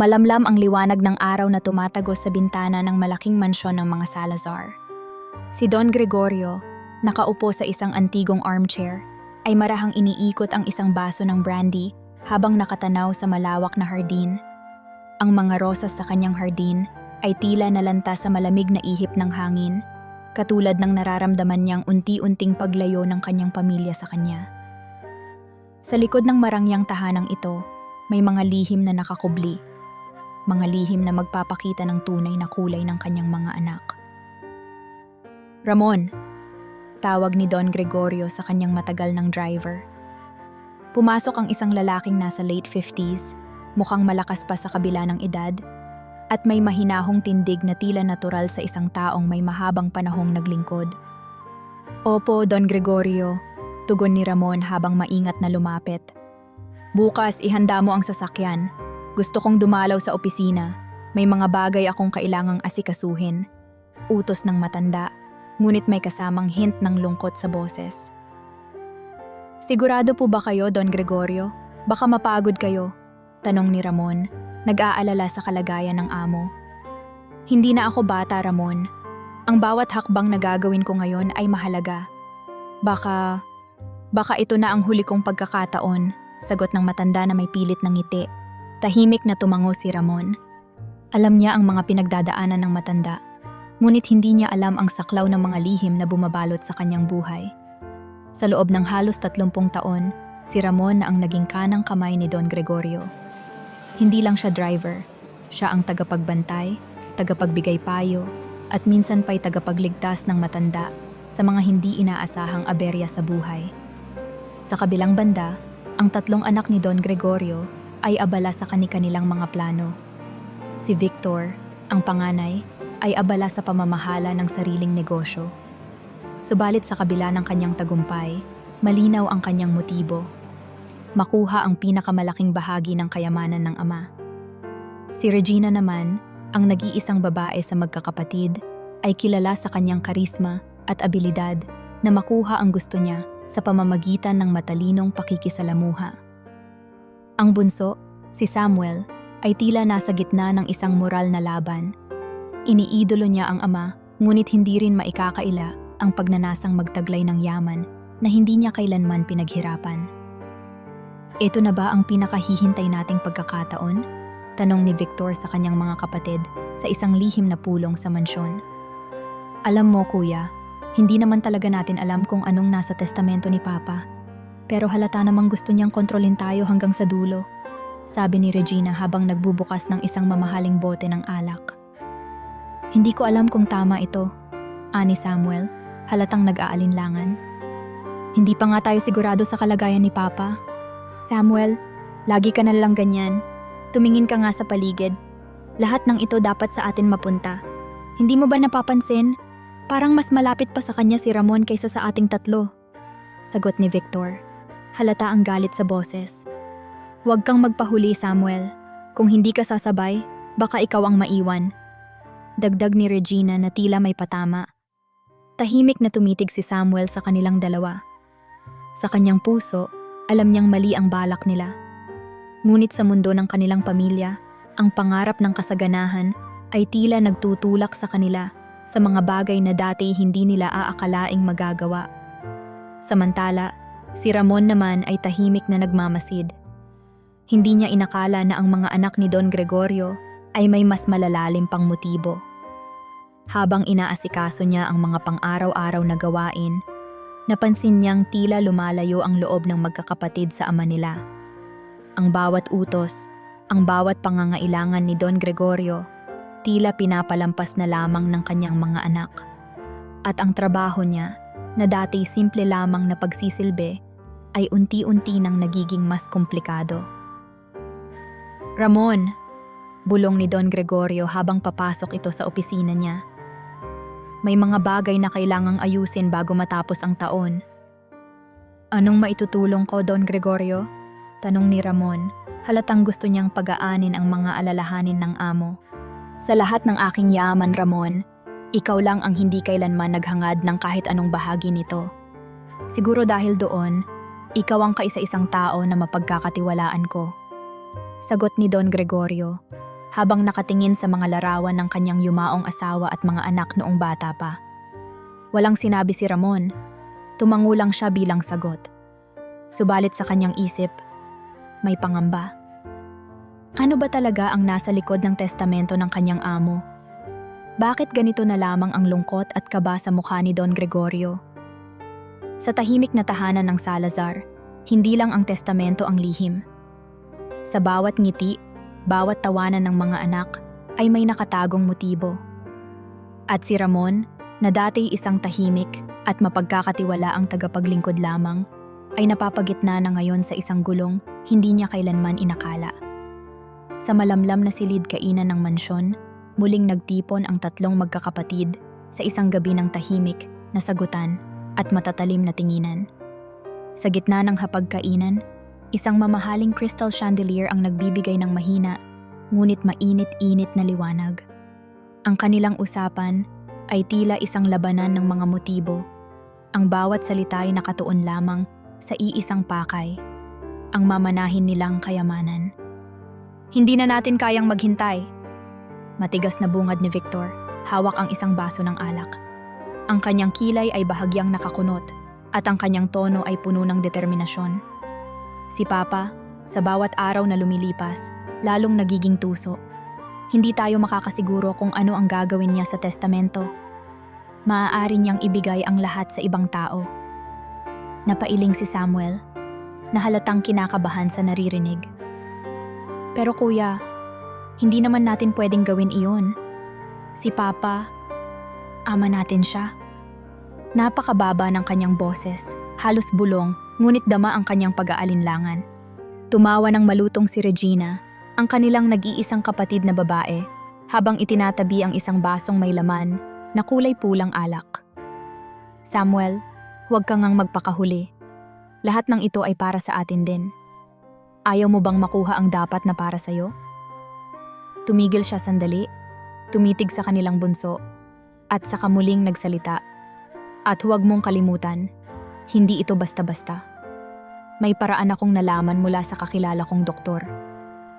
Malamlam ang liwanag ng araw na tumatagos sa bintana ng malaking mansyon ng mga Salazar. Si Don Gregorio, nakaupo sa isang antigong armchair, ay marahang iniikot ang isang baso ng brandy habang nakatanaw sa malawak na hardin. Ang mga rosas sa kanyang hardin ay tila nalanta sa malamig na ihip ng hangin, katulad ng nararamdaman niyang unti-unting paglayo ng kanyang pamilya sa kanya. Sa likod ng marangyang tahanang ito, may mga lihim na nakakubli, mga lihim na magpapakita ng tunay na kulay ng kanyang mga anak. Ramon, tawag ni Don Gregorio sa kanyang matagal ng driver. Pumasok ang isang lalaking nasa late 50s, mukhang malakas pa sa kabila ng edad, at may mahinahong tindig na tila natural sa isang taong may mahabang panahong naglingkod. Opo, Don Gregorio, tugon ni Ramon habang maingat na lumapit. Bukas, ihanda mo ang sasakyan. Gusto kong dumalaw sa opisina. May mga bagay akong kailangang asikasuhin. Utos ng matanda, ngunit may kasamang hint ng lungkot sa boses. Sigurado po ba kayo, Don Gregorio? Baka mapagod kayo, tanong ni Ramon, nag-aalala sa kalagayan ng amo. Hindi na ako bata, Ramon. Ang bawat hakbang na gagawin ko ngayon ay mahalaga. Baka ito na ang huli kong pagkakataon, sagot ng matanda na may pilit ng ngiti. Tahimik na tumango si Ramon. Alam niya ang mga pinagdadaanan ng matanda, ngunit hindi niya alam ang saklaw ng mga lihim na bumabalot sa kanyang buhay. Sa loob ng halos 30 taon, si Ramon na ang naging kanang kamay ni Don Gregorio. Hindi lang siya driver, siya ang tagapagbantay, tagapagbigay payo, at minsan pa'y tagapagligtas ng matanda sa mga hindi inaasahang aberya sa buhay. Sa kabilang banda, ang 3 anak ni Don Gregorio ay abala sa kani-kanilang mga plano. Si Victor, ang panganay, ay abala sa pamamahala ng sariling negosyo. Subalit sa kabila ng kanyang tagumpay, malinaw ang kanyang motibo. Makuha ang pinakamalaking bahagi ng kayamanan ng ama. Si Regina naman, ang nag-iisang babae sa magkakapatid, ay kilala sa kanyang karisma at abilidad na makuha ang gusto niya sa pamamagitan ng matalinong pakikisalamuha. Ang bunso, si Samuel, ay tila nasa gitna ng isang moral na laban. Iniidolo niya ang ama, ngunit hindi rin maikakaila ang pagnanasang magtaglay ng yaman na hindi niya kailanman pinaghirapan. Ito na ba ang pinakahihintay nating pagkakataon? Tanong ni Victor sa kanyang mga kapatid sa isang lihim na pulong sa mansyon. Alam mo, kuya, hindi naman talaga natin alam kung anong nasa testamento ni Papa. Pero halata namang gusto niyang kontrolin tayo hanggang sa dulo, sabi ni Regina habang nagbubukas ng isang mamahaling bote ng alak. Hindi ko alam kung tama ito, ani Samuel, halatang nag-aalinlangan. Hindi pa nga tayo sigurado sa kalagayan ni Papa. Samuel, lagi ka na lang ganyan. Tumingin ka nga sa paligid. Lahat ng ito dapat sa atin mapunta. Hindi mo ba napapansin? Parang mas malapit pa sa kanya si Ramon kaysa sa ating 3. Sagot ni Victor. Halata ang galit sa boses. Huwag kang magpahuli, Samuel. Kung hindi ka sasabay, baka ikaw ang maiwan. Dagdag ni Regina na tila may patama. Tahimik na tumitig si Samuel sa kanilang dalawa. Sa kanyang puso, alam niyang mali ang balak nila. Ngunit sa mundo ng kanilang pamilya, ang pangarap ng kasaganahan ay tila nagtutulak sa kanila sa mga bagay na dati hindi nila aakalaing magagawa. Samantala, si Ramon naman ay tahimik na nagmamasid. Hindi niya inakala na ang mga anak ni Don Gregorio ay may mas malalalim pang motibo. Habang inaasikaso niya ang mga pang-araw-araw na gawain, napansin niyang tila lumalayo ang loob ng magkakapatid sa ama nila. Ang bawat utos, ang bawat pangangailangan ni Don Gregorio, tila pinapalampas na lamang ng kanyang mga anak. At ang trabaho niya, na dati simple lamang na pagsisilbi, ay unti-unti nang nagiging mas komplikado. Ramon, bulong ni Don Gregorio habang papasok ito sa opisina niya. May mga bagay na kailangang ayusin bago matapos ang taon. Anong maitutulong ko, Don Gregorio? Tanong ni Ramon, halatang gusto niyang pag-aanin ang mga alalahanin ng amo. Sa lahat ng aking yaman, Ramon, ikaw lang ang hindi kailanman naghangad ng kahit anong bahagi nito. Siguro dahil doon, ikaw ang kaisa-isang tao na mapagkakatiwalaan ko. Sagot ni Don Gregorio. habang nakatingin sa mga larawan ng kanyang yumaong asawa at mga anak noong bata pa. Walang sinabi si Ramon. Tumango lang siya bilang sagot. Subalit sa kanyang isip, may pangamba. Ano ba talaga ang nasa likod ng testamento ng kanyang amo? Bakit ganito na lamang ang lungkot at kaba sa mukha ni Don Gregorio? Sa tahimik na tahanan ng Salazar, hindi lang ang testamento ang lihim. Sa bawat ngiti, bawat tawanan ng mga anak ay may nakatagong motibo. At si Ramon, na dati isang tahimik at mapagkakatiwalaang tagapaglingkod lamang, ay napapagitna na ngayon sa isang gulong hindi niya kailanman inakala. Sa malamlam na silid kainan ng mansyon, muling nagtipon ang tatlong magkakapatid sa isang gabi ng tahimik na sagutan at matatalim na tinginan. Sa gitna ng hapagkainan, isang mamahaling crystal chandelier ang nagbibigay ng mahina, ngunit mainit-init na liwanag. Ang kanilang usapan ay tila isang labanan ng mga motibo. Ang bawat salita ay nakatuon lamang sa iisang pakay, ang mamanahin nilang kayamanan. Hindi na natin kayang maghintay. Matigas na bungad ni Victor, hawak ang isang baso ng alak. Ang kanyang kilay ay bahagyang nakakunot at ang kanyang tono ay puno ng determinasyon. Si Papa, sa bawat araw na lumilipas, lalong nagiging tuso. Hindi tayo makakasiguro kung ano ang gagawin niya sa testamento. Maaari niyang ibigay ang lahat sa ibang tao. Napailing si Samuel, na halatang kinakabahan sa naririnig. Pero kuya, hindi naman natin pwedeng gawin iyon. Si Papa, ama natin siya. Napakababa ng kanyang boses, halos bulong, ngunit dama ang kanyang pag-aalinlangan. Tumawa ng malutong si Regina, ang kanilang nag-iisang kapatid na babae, habang itinatabi ang isang basong may laman na kulay pulang alak. Samuel, huwag kang ngang magpakahuli. Lahat ng ito ay para sa atin din. Ayaw mo bang makuha ang dapat na para sa'yo? Tumigil siya sandali, tumitig sa kanilang bunso, at saka muling nagsalita. At huwag mong kalimutan, hindi ito basta-basta. May paraan akong nalaman mula sa kakilala kong doktor.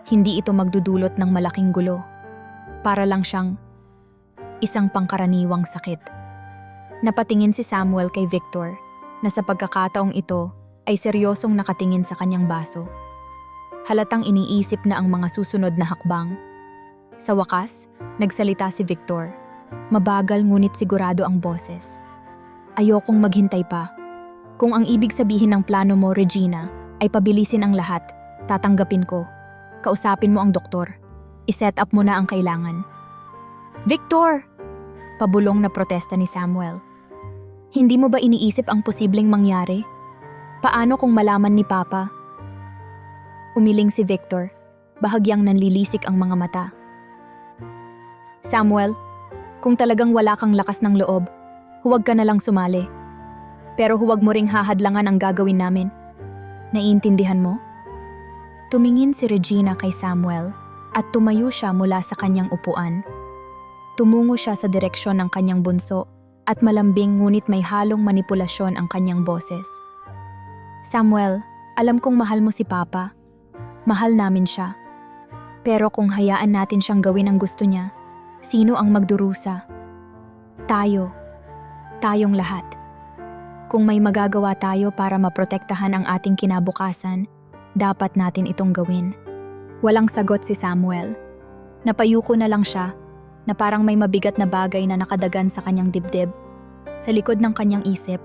Hindi ito magdudulot ng malaking gulo. Para lang siyang isang pangkaraniwang sakit. Napatingin si Samuel kay Victor na sa pagkakataong ito ay seryosong nakatingin sa kanyang baso. Halatang iniisip na ang mga susunod na hakbang. Sa wakas, nagsalita si Victor. Mabagal ngunit sigurado ang boses. Ayokong maghintay pa. Kung ang ibig sabihin ng plano mo, Regina, ay pabilisin ang lahat, tatanggapin ko. Kausapin mo ang doktor. I-set up mo na ang kailangan. Victor! Pabulong na protesta ni Samuel. Hindi mo ba iniisip ang posibleng mangyari? Paano kung malaman ni Papa? Umiling si Victor, bahagyang nanlilisik ang mga mata. Samuel, kung talagang wala kang lakas ng loob, huwag ka na lang sumali. Pero huwag mo ring hahadlangan ang gagawin namin. Naiintindihan mo? Tumingin si Regina kay Samuel at tumayo siya mula sa kanyang upuan. Tumungo siya sa direksyon ng kanyang bunso at malambing ngunit may halong manipulasyon ang kanyang boses. Samuel, alam kong mahal mo si Papa. Mahal namin siya. Pero kung hayaan natin siyang gawin ang gusto niya, sino ang magdurusa? Tayo. Tayong lahat. Kung may magagawa tayo para maprotektahan ang ating kinabukasan, dapat natin itong gawin. Walang sagot si Samuel. Napayuko na lang siya, na parang may mabigat na bagay na nakadagan sa kanyang dibdib. Sa likod ng kanyang isip,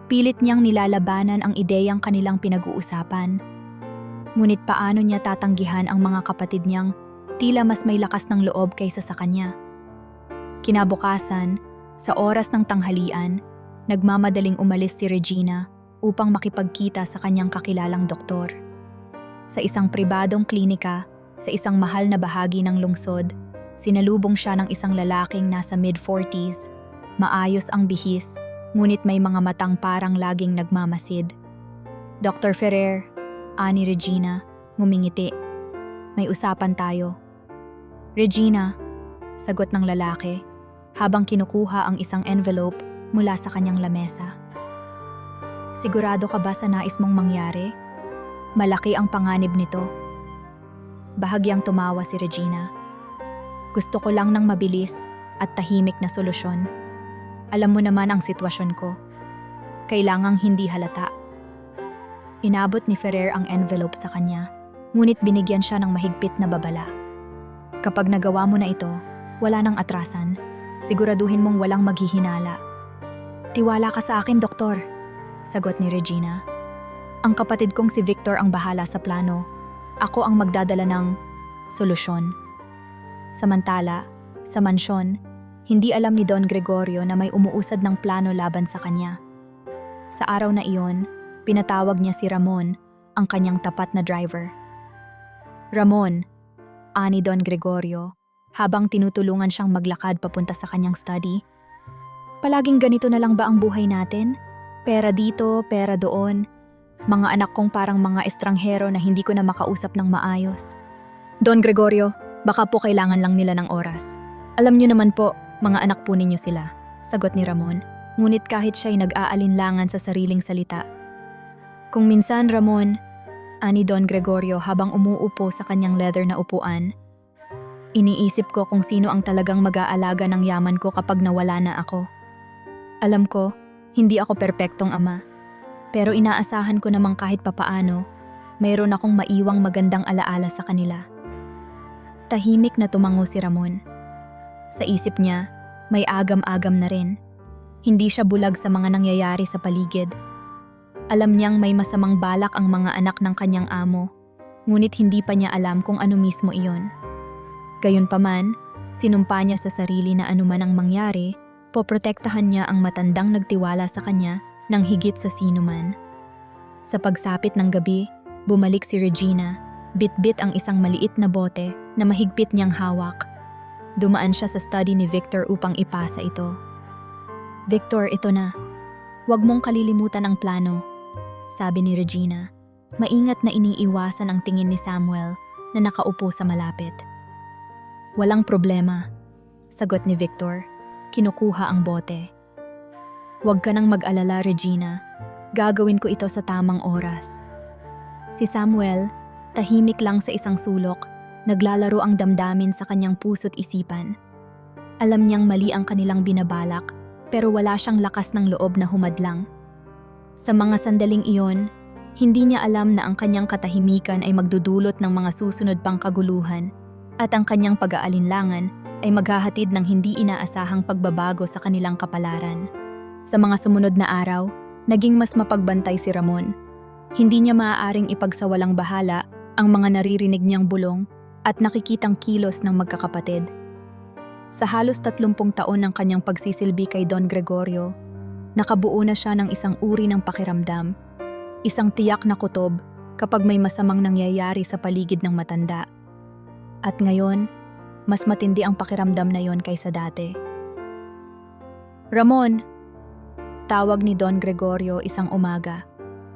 pilit niyang nilalabanan ang ideyang kanilang pinag-uusapan. Ngunit paano niya tatanggihan ang mga kapatid niyang tila mas may lakas ng loob kaysa sa kanya? Kinabukasan, sa oras ng tanghalian, nagmamadaling umalis si Regina upang makipagkita sa kanyang kakilalang doktor. Sa isang pribadong klinika, sa isang mahal na bahagi ng lungsod, sinalubong siya ng isang lalaking nasa mid-40s. Maayos ang bihis, ngunit may mga matang parang laging nagmamasid. Dr. Ferrer, ani Regina, ngumingiti. May usapan tayo. Regina, sagot ng lalaki, habang kinukuha ang isang envelope mula sa kanyang lamesa. Sigurado ka ba sa nais mong mangyari? Malaki ang panganib nito. Bahagyang tumawa si Regina. Gusto ko lang ng mabilis at tahimik na solusyon. Alam mo naman ang sitwasyon ko. Kailangang hindi halata. Inabot ni Ferrer ang envelope sa kanya, ngunit binigyan siya ng mahigpit na babala. Kapag nagawa mo na ito, wala nang atrasan. Siguraduhin mong walang maghihinala. Tiwala ka sa akin, doktor, sagot ni Regina. Ang kapatid kong si Victor ang bahala sa plano. Ako ang magdadala ng solusyon. Samantala, sa mansyon, hindi alam ni Don Gregorio na may umuusad ng plano laban sa kanya. Sa araw na iyon, pinatawag niya si Ramon, ang kanyang tapat na driver. Ramon, ani Don Gregorio, habang tinutulungan siyang maglakad papunta sa kanyang study. Palaging ganito na lang ba ang buhay natin? Pera dito, pera doon. Mga anak kong parang mga estranghero na hindi ko na makausap ng maayos. Don Gregorio, baka po kailangan lang nila ng oras. Alam niyo naman po, mga anak po ninyo sila, sagot ni Ramon. Ngunit kahit siya'y nag-aalinlangan sa sariling salita. Kung minsan, Ramon, ani Don Gregorio habang umuupo sa kanyang leather na upuan, iniisip ko kung sino ang talagang mag-aalaga ng yaman ko kapag nawala na ako. Alam ko, hindi ako perpektong ama. Pero inaasahan ko namang kahit papaano, mayroon akong maiwang magandang alaala sa kanila. Tahimik na tumango si Ramon. Sa isip niya, may agam-agam na rin. Hindi siya bulag sa mga nangyayari sa paligid. Alam niyang may masamang balak ang mga anak ng kanyang amo, ngunit hindi pa niya alam kung ano mismo iyon. Gayunpaman, sinumpa niya sa sarili na anuman ang mangyari, poprotektahan niya ang matandang nagtiwala sa kanya ng higit sa sinuman. Sa pagsapit ng gabi, bumalik si Regina, bit-bit ang isang maliit na bote na mahigpit niyang hawak. Dumaan siya sa study ni Victor upang ipasa ito. Victor, ito na. Huwag mong kalilimutan ang plano, sabi ni Regina. Maingat na iniiwasan ang tingin ni Samuel na nakaupo sa malapit. Walang problema, sagot ni Victor. Kinukuha ang bote. Huwag ka nang mag-alala, Regina. Gagawin ko ito sa tamang oras. Si Samuel, tahimik lang sa isang sulok, naglalaro ang damdamin sa kanyang puso't isipan. Alam niyang mali ang kanilang binabalak, pero wala siyang lakas ng loob na humadlang. Sa mga sandaling iyon, hindi niya alam na ang kanyang katahimikan ay magdudulot ng mga susunod pang kaguluhan at ang kanyang pag-aalinlangan ay maghahatid ng hindi inaasahang pagbabago sa kanilang kapalaran. Sa mga sumunod na araw, naging mas mapagbantay si Ramon. Hindi niya maaaring ipagsawalang bahala ang mga naririnig niyang bulong at nakikitang kilos ng magkakapatid. Sa halos 30 taon ng kanyang pagsisilbi kay Don Gregorio, nakabuo na siya ng isang uri ng pakiramdam, isang tiyak na kutob kapag may masamang nangyayari sa paligid ng matanda. At ngayon, mas matindi ang pakiramdam na yon kaysa dati. Ramon! Tawag ni Don Gregorio isang umaga,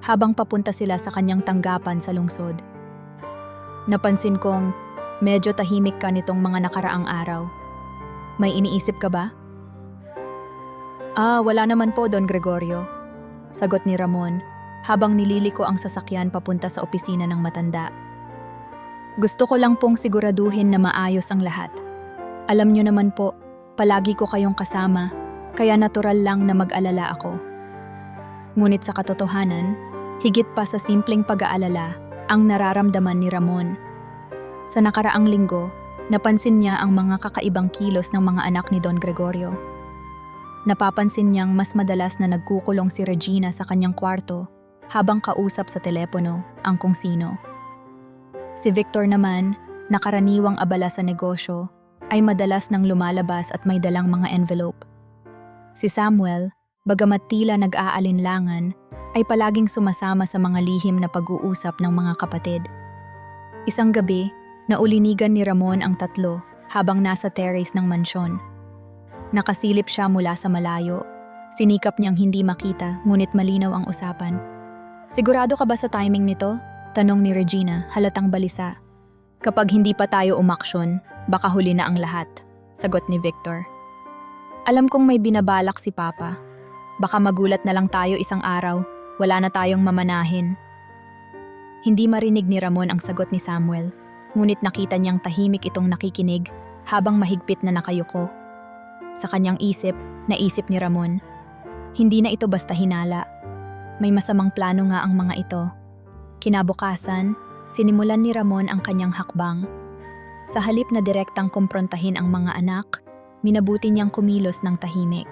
habang papunta sila sa kanyang tanggapan sa lungsod. Napansin kong medyo tahimik ka nitong mga nakaraang araw. May iniisip ka ba? Wala naman po, Don Gregorio, sagot ni Ramon, habang nililiko ang sasakyan papunta sa opisina ng matanda. Gusto ko lang pong siguraduhin na maayos ang lahat. Alam niyo naman po, palagi ko kayong kasama, kaya natural lang na mag-alala ako. Ngunit sa katotohanan, higit pa sa simpleng pag-aalala ang nararamdaman ni Ramon. Sa nakaraang linggo, napansin niya ang mga kakaibang kilos ng mga anak ni Don Gregorio. Napapansin niyang mas madalas na nagkukulong si Regina sa kanyang kwarto habang kausap sa telepono ang kung sino. Si Victor naman, nakaraniwang abala sa negosyo, ay madalas nang lumalabas at may dalang mga envelope. Si Samuel, bagamat tila nag-aalinlangan, ay palaging sumasama sa mga lihim na pag-uusap ng mga kapatid. Isang gabi, naulinigan ni Ramon ang tatlo habang nasa terrace ng mansyon. Nakasilip siya mula sa malayo. Sinikap niyang hindi makita, ngunit malinaw ang usapan. Sigurado ka ba sa timing nito? Tanong ni Regina, halatang balisa. Kapag hindi pa tayo umaksyon, baka huli na ang lahat, sagot ni Victor. Alam kong may binabalak si Papa. Baka magulat na lang tayo isang araw, wala na tayong mamanahin. Hindi marinig ni Ramon ang sagot ni Samuel, ngunit nakita niyang tahimik itong nakikinig habang mahigpit na nakayuko. Sa kanyang isip, naisip ni Ramon. Hindi na ito basta hinala. May masamang plano nga ang mga ito. Kinabukasan, sinimulan ni Ramon ang kanyang hakbang. Sa halip na direktang kumprontahin ang mga anak, minabuti niyang kumilos ng tahimik.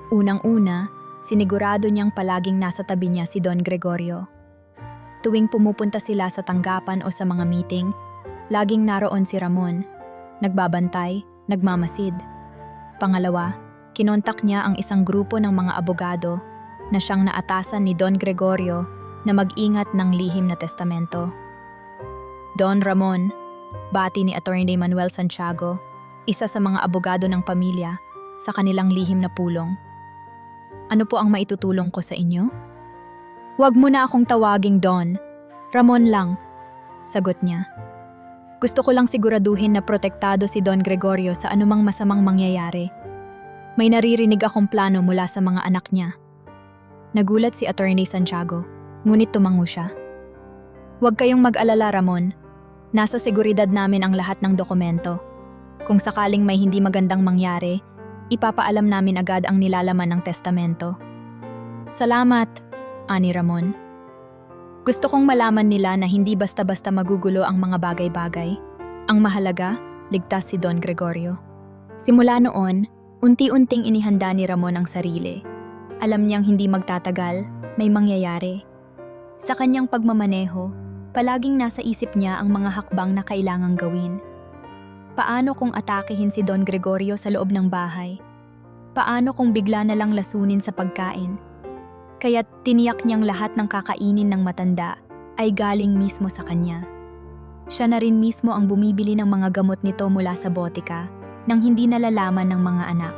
Unang-una, sinigurado niyang palaging nasa tabi niya si Don Gregorio. Tuwing pumupunta sila sa tanggapan o sa mga meeting, laging naroon si Ramon. Nagbabantay, nagmamasid. Pangalawa, kinontak niya ang isang grupo ng mga abogado na siyang naatasan ni Don Gregorio na mag-ingat ng lihim na testamento. Don Ramon, bati ni Attorney Manuel Santiago, isa sa mga abogado ng pamilya, sa kanilang lihim na pulong. Ano po ang maitutulong ko sa inyo? Huwag mo na akong tawaging Don. Ramon lang, sagot niya. Gusto ko lang siguraduhin na protektado si Don Gregorio sa anumang masamang mangyayari. May naririnig akong plano mula sa mga anak niya. Nagulat si Attorney Santiago, ngunit tumango siya. Huwag kayong mag-alala, Ramon. Nasa seguridad namin ang lahat ng dokumento. Kung sakaling may hindi magandang mangyari, ipapaalam namin agad ang nilalaman ng testamento. Salamat, ani Ramon. Gusto kong malaman nila na hindi basta-basta magugulo ang mga bagay-bagay. Ang mahalaga, ligtas si Don Gregorio. Simula noon, unti-unting inihanda ni Ramon ang sarili. Alam niyang hindi magtatagal, may mangyayari. Sa kanyang pagmamaneho, palaging nasa isip niya ang mga hakbang na kailangang gawin. Paano kung atakehin si Don Gregorio sa loob ng bahay? Paano kung bigla na lang lasunin sa pagkain? Kaya't tiniyak niyang lahat ng kakainin ng matanda ay galing mismo sa kanya. Siya na rin mismo ang bumibili ng mga gamot nito mula sa botika nang hindi nalalaman ng mga anak.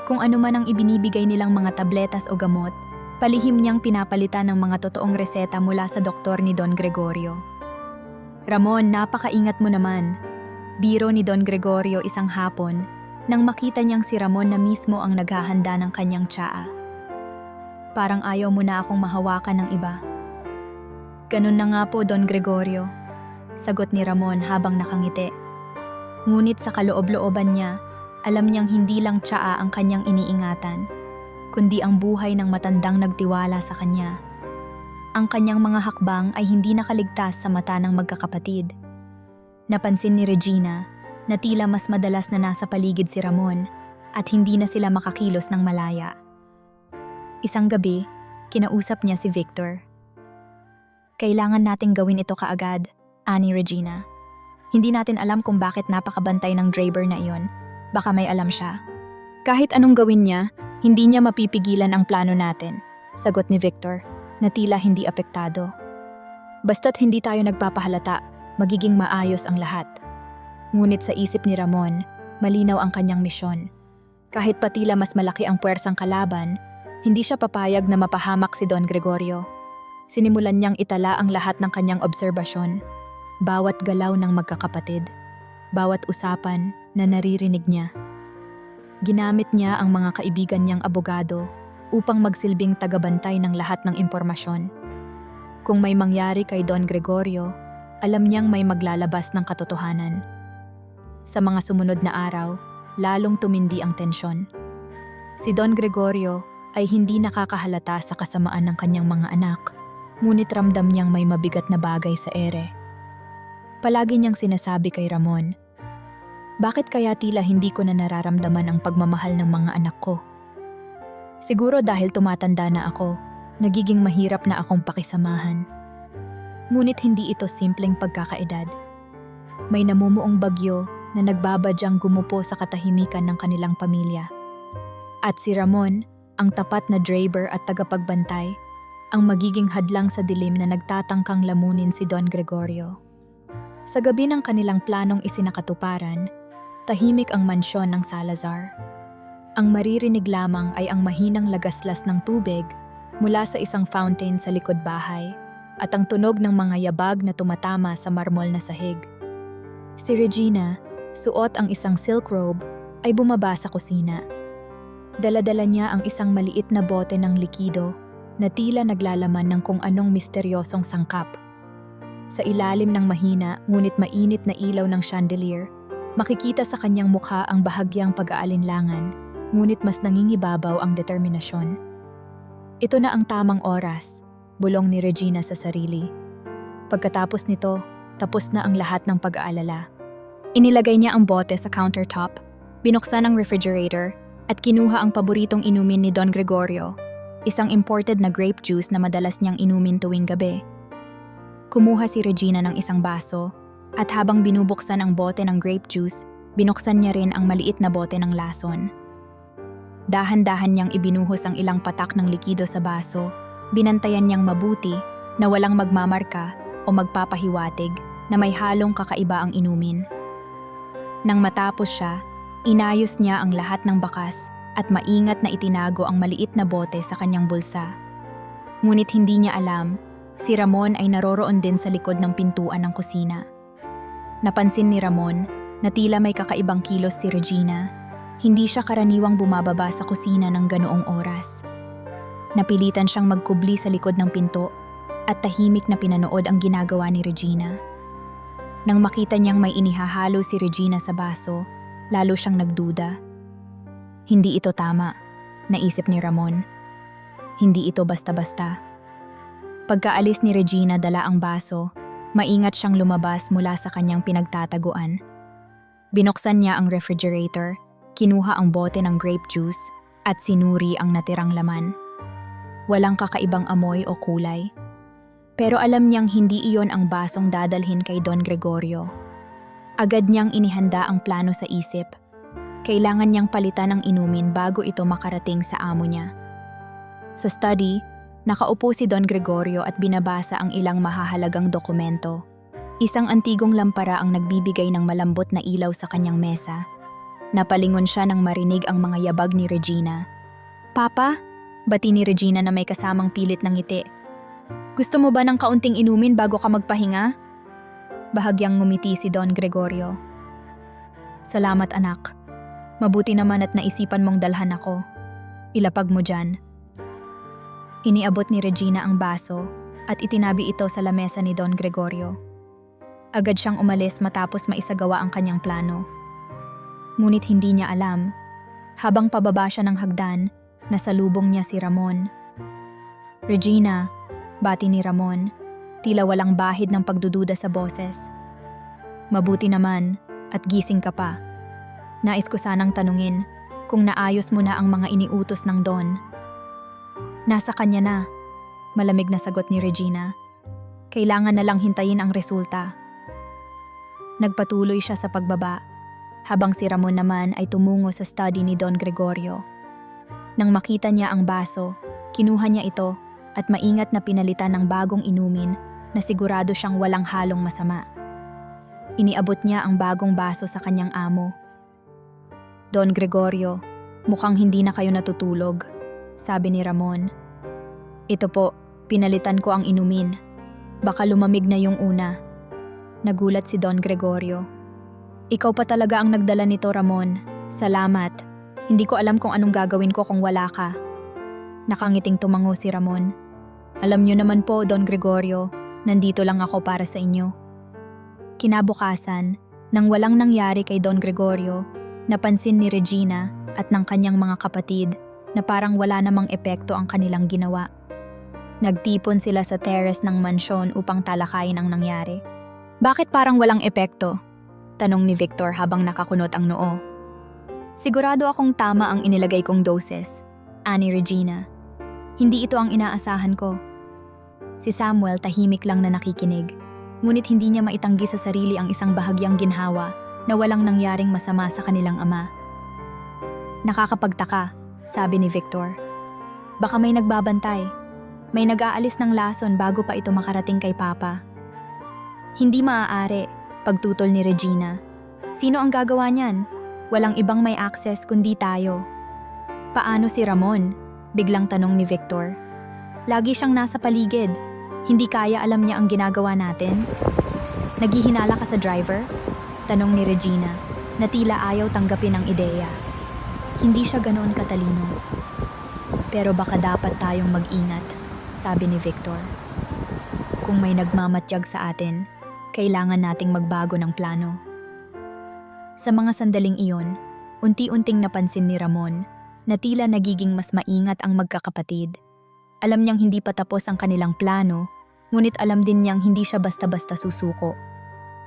Kung ano man ang ibinibigay nilang mga tabletas o gamot, palihim niyang pinapalitan ng mga totoong reseta mula sa doktor ni Don Gregorio. Ramon, napakaingat mo naman. Biro ni Don Gregorio isang hapon nang makita niyang si Ramon na mismo ang naghahanda ng kanyang tsaa. Parang ayaw mo na akong mahawakan ng iba. Ganun na nga po, Don Gregorio, sagot ni Ramon habang nakangiti. Ngunit sa kaloob-looban niya, alam niyang hindi lang tsaa ang kanyang iniingatan, kundi ang buhay ng matandang nagtiwala sa kanya. Ang kanyang mga hakbang ay hindi nakaligtas sa mata ng magkakapatid. Napansin ni Regina na tila mas madalas na nasa paligid si Ramon at hindi na sila makakilos ng malaya. Isang gabi, kinausap niya si Victor. Kailangan nating gawin ito kaagad, ani Regina. Hindi natin alam kung bakit napakabantay ng Draper na iyon. Baka may alam siya. Kahit anong gawin niya, hindi niya mapipigilan ang plano natin, sagot ni Victor, na tila hindi apektado. Basta't hindi tayo nagpapahalata, magiging maayos ang lahat. Ngunit sa isip ni Ramon, malinaw ang kanyang misyon. Kahit pa tila mas malaki ang puwersang kalaban, hindi siya papayag na mapahamak si Don Gregorio. Sinimulan niyang itala ang lahat ng kanyang obserbasyon, bawat galaw ng magkakapatid, bawat usapan na naririnig niya. Ginamit niya ang mga kaibigan niyang abogado upang magsilbing tagabantay ng lahat ng impormasyon. Kung may mangyari kay Don Gregorio, alam niyang may maglalabas ng katotohanan. Sa mga sumunod na araw, lalong tumindi ang tensyon. Si Don Gregorio ay hindi nakakahalata sa kasamaan ng kanyang mga anak, ngunit ramdam niyang may mabigat na bagay sa ere. Palagi niyang sinasabi kay Ramon, "Bakit kaya tila hindi ko na nararamdaman ang pagmamahal ng mga anak ko? Siguro dahil tumatanda na ako, nagiging mahirap na akong pakisamahan." Ngunit hindi ito simpleng pagkakaedad. May namumuong bagyo na nagbabadyang gumupo sa katahimikan ng kanilang pamilya. At si Ramon, ang tapat na Draper at tagapagbantay, ang magiging hadlang sa dilim na nagtatangkang lamunin si Don Gregorio. Sa gabi ng kanilang planong isinakatuparan, tahimik ang mansyon ng Salazar. Ang maririnig lamang ay ang mahinang lagaslas ng tubig mula sa isang fountain sa likod bahay at ang tunog ng mga yabag na tumatama sa marmol na sahig. Si Regina, suot ang isang silk robe, ay bumaba sa kusina. Dala-dala niya ang isang maliit na bote ng likido na tila naglalaman ng kung anong misteryosong sangkap. Sa ilalim ng mahina ngunit mainit na ilaw ng chandelier, Makikita sa kanyang mukha ang bahagyang pag-aalinlangan, ngunit mas nangingibabaw ang determinasyon. Ito na ang tamang oras, bulong ni Regina sa sarili. Pagkatapos nito, tapos na ang lahat ng pag-aalala. Inilagay niya ang bote sa countertop, binuksan ang refrigerator, at kinuha ang paboritong inumin ni Don Gregorio, isang imported na grape juice na madalas niyang inumin tuwing gabi. Kumuha si Regina ng isang baso, at habang binubuksan ang bote ng grape juice, binuksan niya rin ang maliit na bote ng lason. Dahan-dahan niyang ibinuhos ang ilang patak ng likido sa baso, binantayan niyang mabuti na walang magmamarka o magpapahiwatig na may halong kakaiba ang inumin. Nang matapos siya, inayos niya ang lahat ng bakas at maingat na itinago ang maliit na bote sa kanyang bulsa. Ngunit hindi niya alam, si Ramon ay naroroon din sa likod ng pintuan ng kusina. Napansin ni Ramon na tila may kakaibang kilos si Regina. Hindi siya karaniwang bumababa sa kusina ng ganoong oras. Napilitan siyang magkubli sa likod ng pinto at tahimik na pinanood ang ginagawa ni Regina. Nang makita niyang may inihahalo si Regina sa baso, lalo siyang nagduda. Hindi ito tama, naisip ni Ramon. Hindi ito basta-basta. Pagkaalis ni Regina dala ang baso, maingat siyang lumabas mula sa kanyang pinagtataguan. Binuksan niya ang refrigerator, kinuha ang bote ng grape juice, at sinuri ang natirang laman. Walang kakaibang amoy o kulay. Pero alam niyang hindi iyon ang basong dadalhin kay Don Gregorio. Agad niyang inihanda ang plano sa isip. Kailangan niyang palitan ang inumin bago ito makarating sa amo niya. Sa study, nakaupo si Don Gregorio at binabasa ang ilang mahahalagang dokumento. Isang antigong lampara ang nagbibigay ng malambot na ilaw sa kanyang mesa. Napalingon siya nang marinig ang mga yabag ni Regina. "Papa?" Bati ni Regina na may kasamang pilit ng ngiti. "Gusto mo ba ng kaunting inumin bago ka magpahinga?" Bahagyang ngumiti si Don Gregorio. "Salamat anak. Mabuti naman at naisipan mong dalhan ako. Ilapag mo dyan." Iniabot ni Regina ang baso at itinabi ito sa lamesa ni Don Gregorio. Agad siyang umalis matapos maisagawa ang kanyang plano. Ngunit hindi niya alam, habang pababa siya ng hagdan, nasalubong niya si Ramon. "Regina," bati ni Ramon, tila walang bahid ng pagdududa sa boses. "Mabuti naman at gising ka pa. Nais ko sanang tanungin kung naayos mo na ang mga iniutos ng Don." "Nasa kanya na," malamig na sagot ni Regina. "Kailangan na lang hintayin ang resulta." Nagpatuloy siya sa pagbaba, habang si Ramon naman ay tumungo sa study ni Don Gregorio. Nang makita niya ang baso, kinuha niya ito at maingat na pinalitan ng bagong inumin na sigurado siyang walang halong masama. Iniabot niya ang bagong baso sa kanyang amo. "Don Gregorio, mukhang hindi na kayo natutulog," sabi ni Ramon. "Ito po, pinalitan ko ang inumin. Baka lumamig na yung una." Nagulat si Don Gregorio. "Ikaw pa talaga ang nagdala nito, Ramon. Salamat. Hindi ko alam kung anong gagawin ko kung wala ka." Nakangiting tumango si Ramon. "Alam niyo naman po, Don Gregorio, nandito lang ako para sa inyo." Kinabukasan, nang walang nangyari kay Don Gregorio, napansin ni Regina at ng kanyang mga kapatid na parang wala namang epekto ang kanilang ginawa. Nagtipon sila sa terrace ng mansyon upang talakayin ang nangyari. "Bakit parang walang epekto?" tanong ni Victor habang nakakunot ang noo. "Sigurado akong tama ang inilagay kong doses," ani Regina. "Hindi ito ang inaasahan ko." Si Samuel tahimik lang na nakikinig, ngunit hindi niya maitanggi sa sarili ang isang bahagyang ginhawa na walang nangyaring masama sa kanilang ama. "Nakakapagtaka," sabi ni Victor. "Baka may nagbabantay. May nag-aalis ng lason bago pa ito makarating kay Papa." "Hindi maaari," pagtutol ni Regina. "Sino ang gagawa niyan? Walang ibang may access kundi tayo." "Paano si Ramon?" biglang tanong ni Victor. "Lagi siyang nasa paligid. Hindi kaya alam niya ang ginagawa natin?" "Naghihinala ka sa driver?" tanong ni Regina, na tila ayaw tanggapin ang ideya. Hindi siya ganoon katalino. "Pero baka dapat tayong mag-ingat," sabi ni Victor. "Kung may nagmamatyag sa atin, kailangan nating magbago ng plano." Sa mga sandaling iyon, unti-unting napansin ni Ramon na tila nagiging mas maingat ang magkakapatid. Alam niyang hindi pa tapos ang kanilang plano, ngunit alam din niyang hindi siya basta-basta susuko.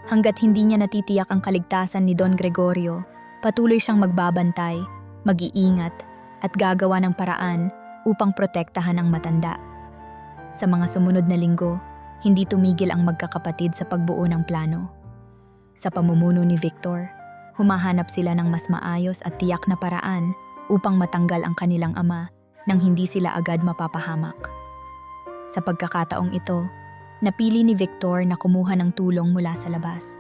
Hanggat hindi niya natitiyak ang kaligtasan ni Don Gregorio, patuloy siyang magbabantay, mag-iingat, at gagawa ng paraan upang protektahan ang matanda. Sa mga sumunod na linggo, hindi tumigil ang magkakapatid sa pagbuo ng plano. Sa pamumuno ni Victor, humahanap sila ng mas maayos at tiyak na paraan upang matanggal ang kanilang ama nang hindi sila agad mapapahamak. Sa pagkakataong ito, napili ni Victor na kumuha ng tulong mula sa labas.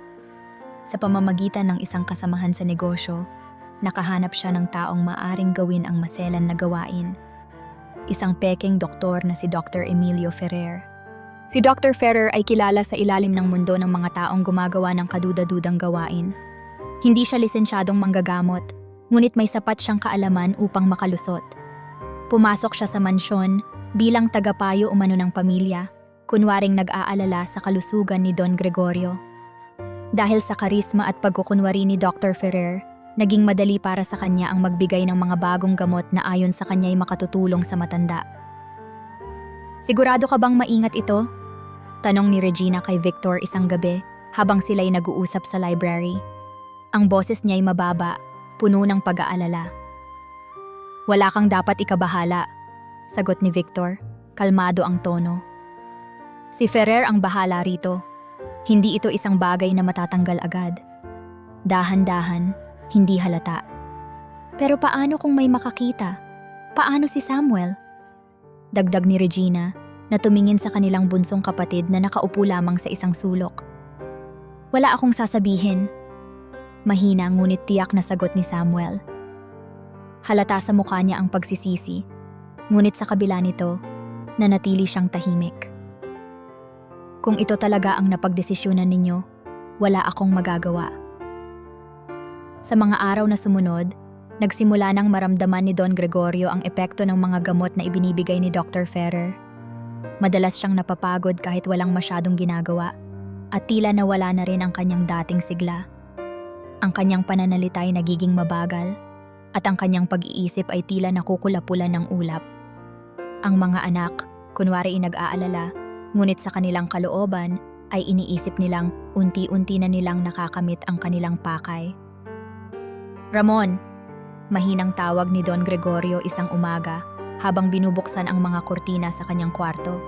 Sa pamamagitan ng isang kasamahan sa negosyo, nakahanap siya ng taong maaring gawin ang maselan na gawain. Isang peking doktor na si Dr. Emilio Ferrer. Si Dr. Ferrer ay kilala sa ilalim ng mundo ng mga taong gumagawa ng kaduda-dudang gawain. Hindi siya lisensyadong manggagamot, ngunit may sapat siyang kaalaman upang makalusot. Pumasok siya sa mansyon bilang tagapayo umano ng pamilya, kunwaring nag-aalala sa kalusugan ni Don Gregorio. Dahil sa karisma at pagkukunwari ni Dr. Ferrer, naging madali para sa kanya ang magbigay ng mga bagong gamot na ayon sa kanya ay makatutulong sa matanda. "Sigurado ka bang maingat ito?" Tanong ni Regina kay Victor isang gabi habang sila'y nag-uusap sa library. Ang boses niya ay mababa, puno ng pag-aalala. "Wala kang dapat ikabahala," sagot ni Victor, kalmado ang tono. "Si Ferrer ang bahala rito. Hindi ito isang bagay na matatanggal agad. Dahan-dahan, hindi halata." "Pero paano kung may makakita? Paano si Samuel?" Dagdag ni Regina na tumingin sa kanilang bunsong kapatid na nakaupo lamang sa isang sulok. "Wala akong sasabihin." Mahina ngunit tiyak na sagot ni Samuel. Halata sa mukha niya ang pagsisisi, ngunit sa kabila nito, nanatili siyang tahimik. "Kung ito talaga ang napagdesisyonan ninyo, wala akong magagawa." Sa mga araw na sumunod, nagsimula nang maramdaman ni Don Gregorio ang epekto ng mga gamot na ibinibigay ni Dr. Ferrer. Madalas siyang napapagod kahit walang masyadong ginagawa, at tila nawala na rin ang kanyang dating sigla. Ang kanyang pananalita ay nagiging mabagal, at ang kanyang pag-iisip ay tila nakukulapulan ng ulap. Ang mga anak, kunwari ay nag-aalala, ngunit sa kanilang kalooban ay iniisip nilang unti-unti na nilang nakakamit ang kanilang pakay. "Ramon," mahinang tawag ni Don Gregorio isang umaga habang binubuksan ang mga kurtina sa kanyang kwarto.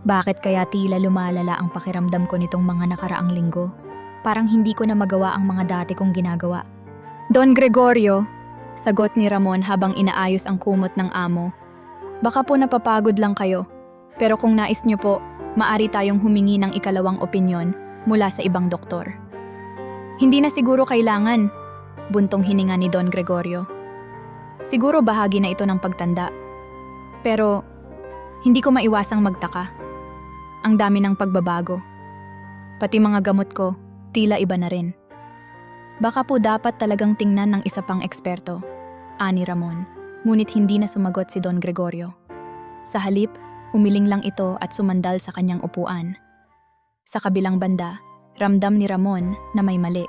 "Bakit kaya tila lumalala ang pakiramdam ko nitong mga nakaraang linggo? Parang hindi ko na magawa ang mga dati kong ginagawa." "Don Gregorio," sagot ni Ramon habang inaayos ang kumot ng amo. "Baka po napapagod lang kayo, pero kung nais niyo po, maari tayong humingi ng ikalawang opinyon mula sa ibang doktor." "Hindi na siguro kailangan," buntong hininga ni Don Gregorio. "Siguro bahagi na ito ng pagtanda. Pero hindi ko maiwasang magtaka. Ang dami ng pagbabago. Pati mga gamot ko, tila iba na rin." "Baka po dapat talagang tingnan ng isa pang eksperto," ani Ramon, ngunit hindi na sumagot si Don Gregorio. Sa halip, umiling lang ito at sumandal sa kanyang upuan. Sa kabilang banda, ramdam ni Ramon na may mali.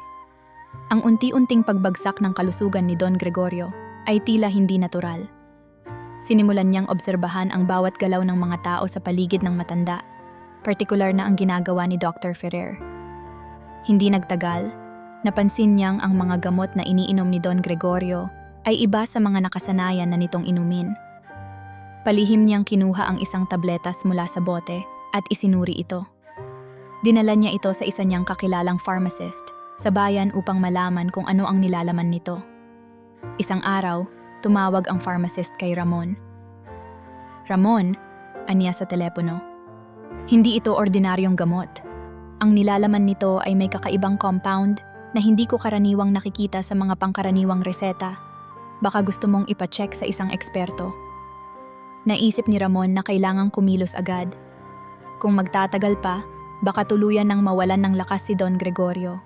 Ang unti-unting pagbagsak ng kalusugan ni Don Gregorio ay tila hindi natural. Sinimulan niyang obserbahan ang bawat galaw ng mga tao sa paligid ng matanda, partikular na ang ginagawa ni Dr. Ferrer. Hindi nagtagal, napansin niyang ang mga gamot na iniinom ni Don Gregorio ay iba sa mga nakasanayan na nitong inumin. Palihim niyang kinuha ang isang tabletas mula sa bote at isinuri ito. Dinala niya ito sa isa niyang kakilalang pharmacist sa bayan upang malaman kung ano ang nilalaman nito. Isang araw, tumawag ang pharmacist kay Ramon. "Ramon," aniya sa telepono, "hindi ito ordinaryong gamot. Ang nilalaman nito ay may kakaibang compound na hindi ko karaniwang nakikita sa mga pangkaraniwang reseta. Baka gusto mong ipacheck sa isang eksperto." Naisip ni Ramon na kailangang kumilos agad. Kung magtatagal pa, baka tuluyan nang mawalan ng lakas si Don Gregorio.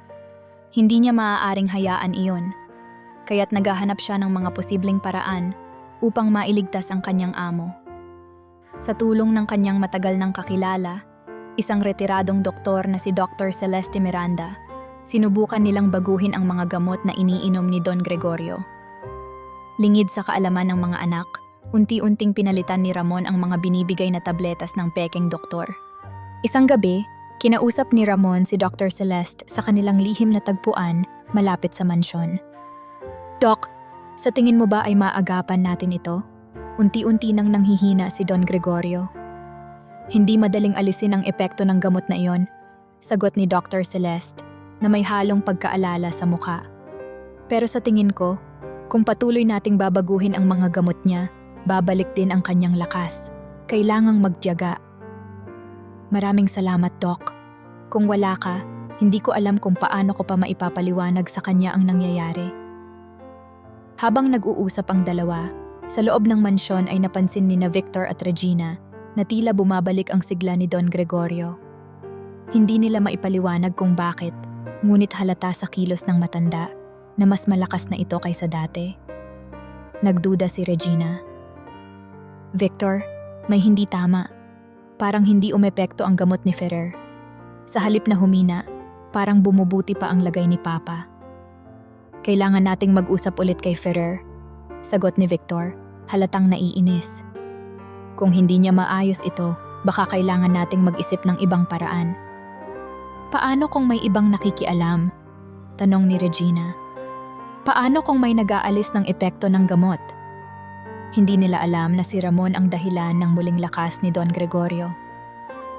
Hindi niya maaaring hayaan iyon, kaya't naghahanap siya ng mga posibleng paraan upang mailigtas ang kanyang amo. Sa tulong ng kanyang matagal ng kakilala, isang retiradong doktor na si Dr. Celeste Miranda, Sinubukan nilang baguhin ang mga gamot na iniinom ni Don Gregorio. Lingid sa kaalaman ng mga anak, unti-unting pinalitan ni Ramon ang mga binibigay na tabletas ng pekeng doktor. Isang gabi, kinausap ni Ramon si Dr. Celeste sa kanilang lihim na tagpuan malapit sa mansyon. "Doc, sa tingin mo ba ay maagapan natin ito?" Unti-unti nang nanghihina si Don Gregorio. "Hindi madaling alisin ang epekto ng gamot na iyon," sagot ni Dr. Celeste na may halong pagkaalala sa mukha. "Pero sa tingin ko, kung patuloy nating babaguhin ang mga gamot niya, babalik din ang kanyang lakas. Kailangang magtiyaga." "Maraming salamat, Doc. Kung wala ka, hindi ko alam kung paano ko pa maipapaliwanag sa kanya ang nangyayari." Habang nag-uusap ang dalawa, sa loob ng mansyon ay napansin ni Victor at Regina na tila bumabalik ang sigla ni Don Gregorio. Hindi nila maipaliwanag kung bakit, ngunit halata sa kilos ng matanda na mas malakas na ito kaysa dati. Nagduda si Regina. "Victor, may hindi tama. Parang hindi umepekto ang gamot ni Ferrer. Sa halip na humina, parang bumubuti pa ang lagay ni Papa." "Kailangan nating mag-usap ulit kay Ferrer," sagot ni Victor, halatang naiinis. "Kung hindi niya maayos ito, baka kailangan nating mag-isip ng ibang paraan." "Paano kung may ibang nakikialam?" tanong ni Regina. "Paano kung may nag-aalis ng epekto ng gamot?" Hindi nila alam na si Ramon ang dahilan ng muling lakas ni Don Gregorio.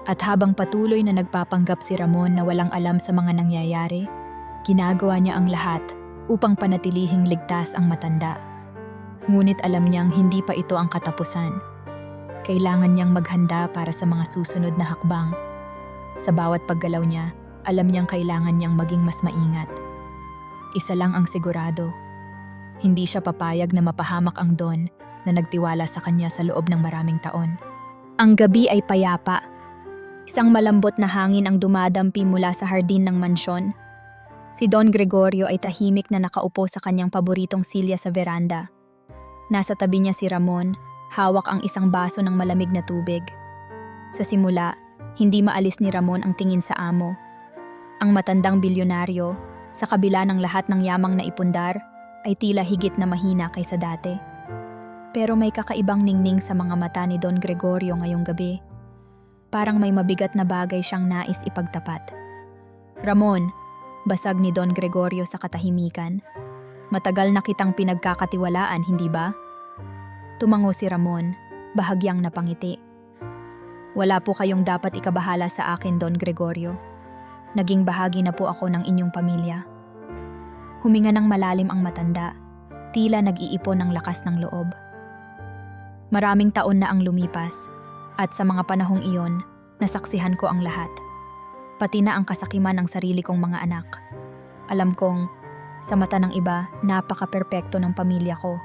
At habang patuloy na nagpapanggap si Ramon na walang alam sa mga nangyayari, ginagawa niya ang lahat upang panatilihing ligtas ang matanda. Ngunit alam niyang hindi pa ito ang katapusan. Kailangan niyang maghanda para sa mga susunod na hakbang. Sa bawat paggalaw niya, alam niyang kailangan niyang maging mas maingat. Isa lang ang sigurado. Hindi siya papayag na mapahamak ang Don na nagtiwala sa kanya sa loob ng maraming taon. Ang gabi ay payapa. Isang malambot na hangin ang dumadampi mula sa hardin ng mansyon. Si Don Gregorio ay tahimik na nakaupo sa kanyang paboritong silya sa veranda. Nasa tabi niya si Ramon, hawak ang isang baso ng malamig na tubig. Sa simula, hindi maalis ni Ramon ang tingin sa amo. Ang matandang bilyonaryo, sa kabila ng lahat ng yamang na ipundar, ay tila higit na mahina kaysa dati. Pero may kakaibang ningning sa mga mata ni Don Gregorio ngayong gabi. Parang may mabigat na bagay siyang nais ipagtapat. "Ramon," basag ni Don Gregorio sa katahimikan. "Matagal na kitang pinagkakatiwalaan, hindi ba?" Tumango si Ramon, bahagyang napangiti. "Wala po kayong dapat ikabahala sa akin, Don Gregorio. Naging bahagi na po ako ng inyong pamilya." Huminga ng malalim ang matanda, tila nag-iipon ng lakas ng loob. Maraming taon na ang lumipas, at sa mga panahong iyon, nasaksihan ko ang lahat. Pati na ang kasakiman ng sarili kong mga anak. Alam kong, sa mata ng iba, napaka-perpekto ng pamilya ko.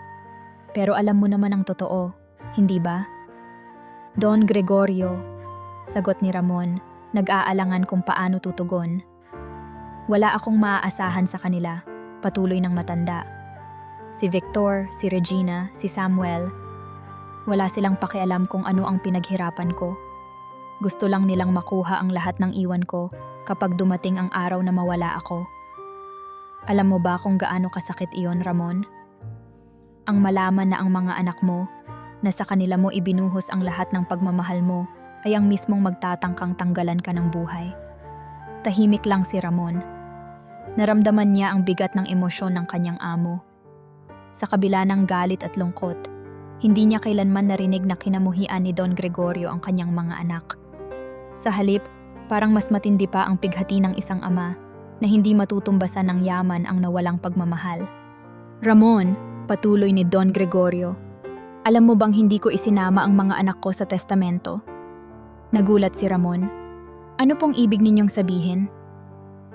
Pero alam mo naman ang totoo, hindi ba? "Don Gregorio," sagot ni Ramon, nag-aalangan kung paano tutugon. "Wala akong maaasahan sa kanila," patuloy ng matanda. "Si Victor, si Regina, si Samuel, wala silang pakialam kung ano ang pinaghirapan ko. Gusto lang nilang makuha ang lahat ng iwan ko kapag dumating ang araw na mawala ako. Alam mo ba kung gaano kasakit iyon, Ramon? Ang malaman na ang mga anak mo, na sa kanila mo ibinuhos ang lahat ng pagmamahal mo, ay ang mismong magtatangkang tanggalan ka ng buhay." Tahimik lang si Ramon. Naramdaman niya ang bigat ng emosyon ng kanyang amo. Sa kabila ng galit at lungkot, hindi niya kailanman narinig na kinamuhian ni Don Gregorio ang kanyang mga anak. Sa halip, parang mas matindi pa ang pighati ng isang ama na hindi matutumbasan ng yaman ang nawalang pagmamahal. "Ramon," patuloy ni Don Gregorio, "alam mo bang hindi ko isinama ang mga anak ko sa testamento?" Nagulat si Ramon. "Ano pong ibig ninyong sabihin?"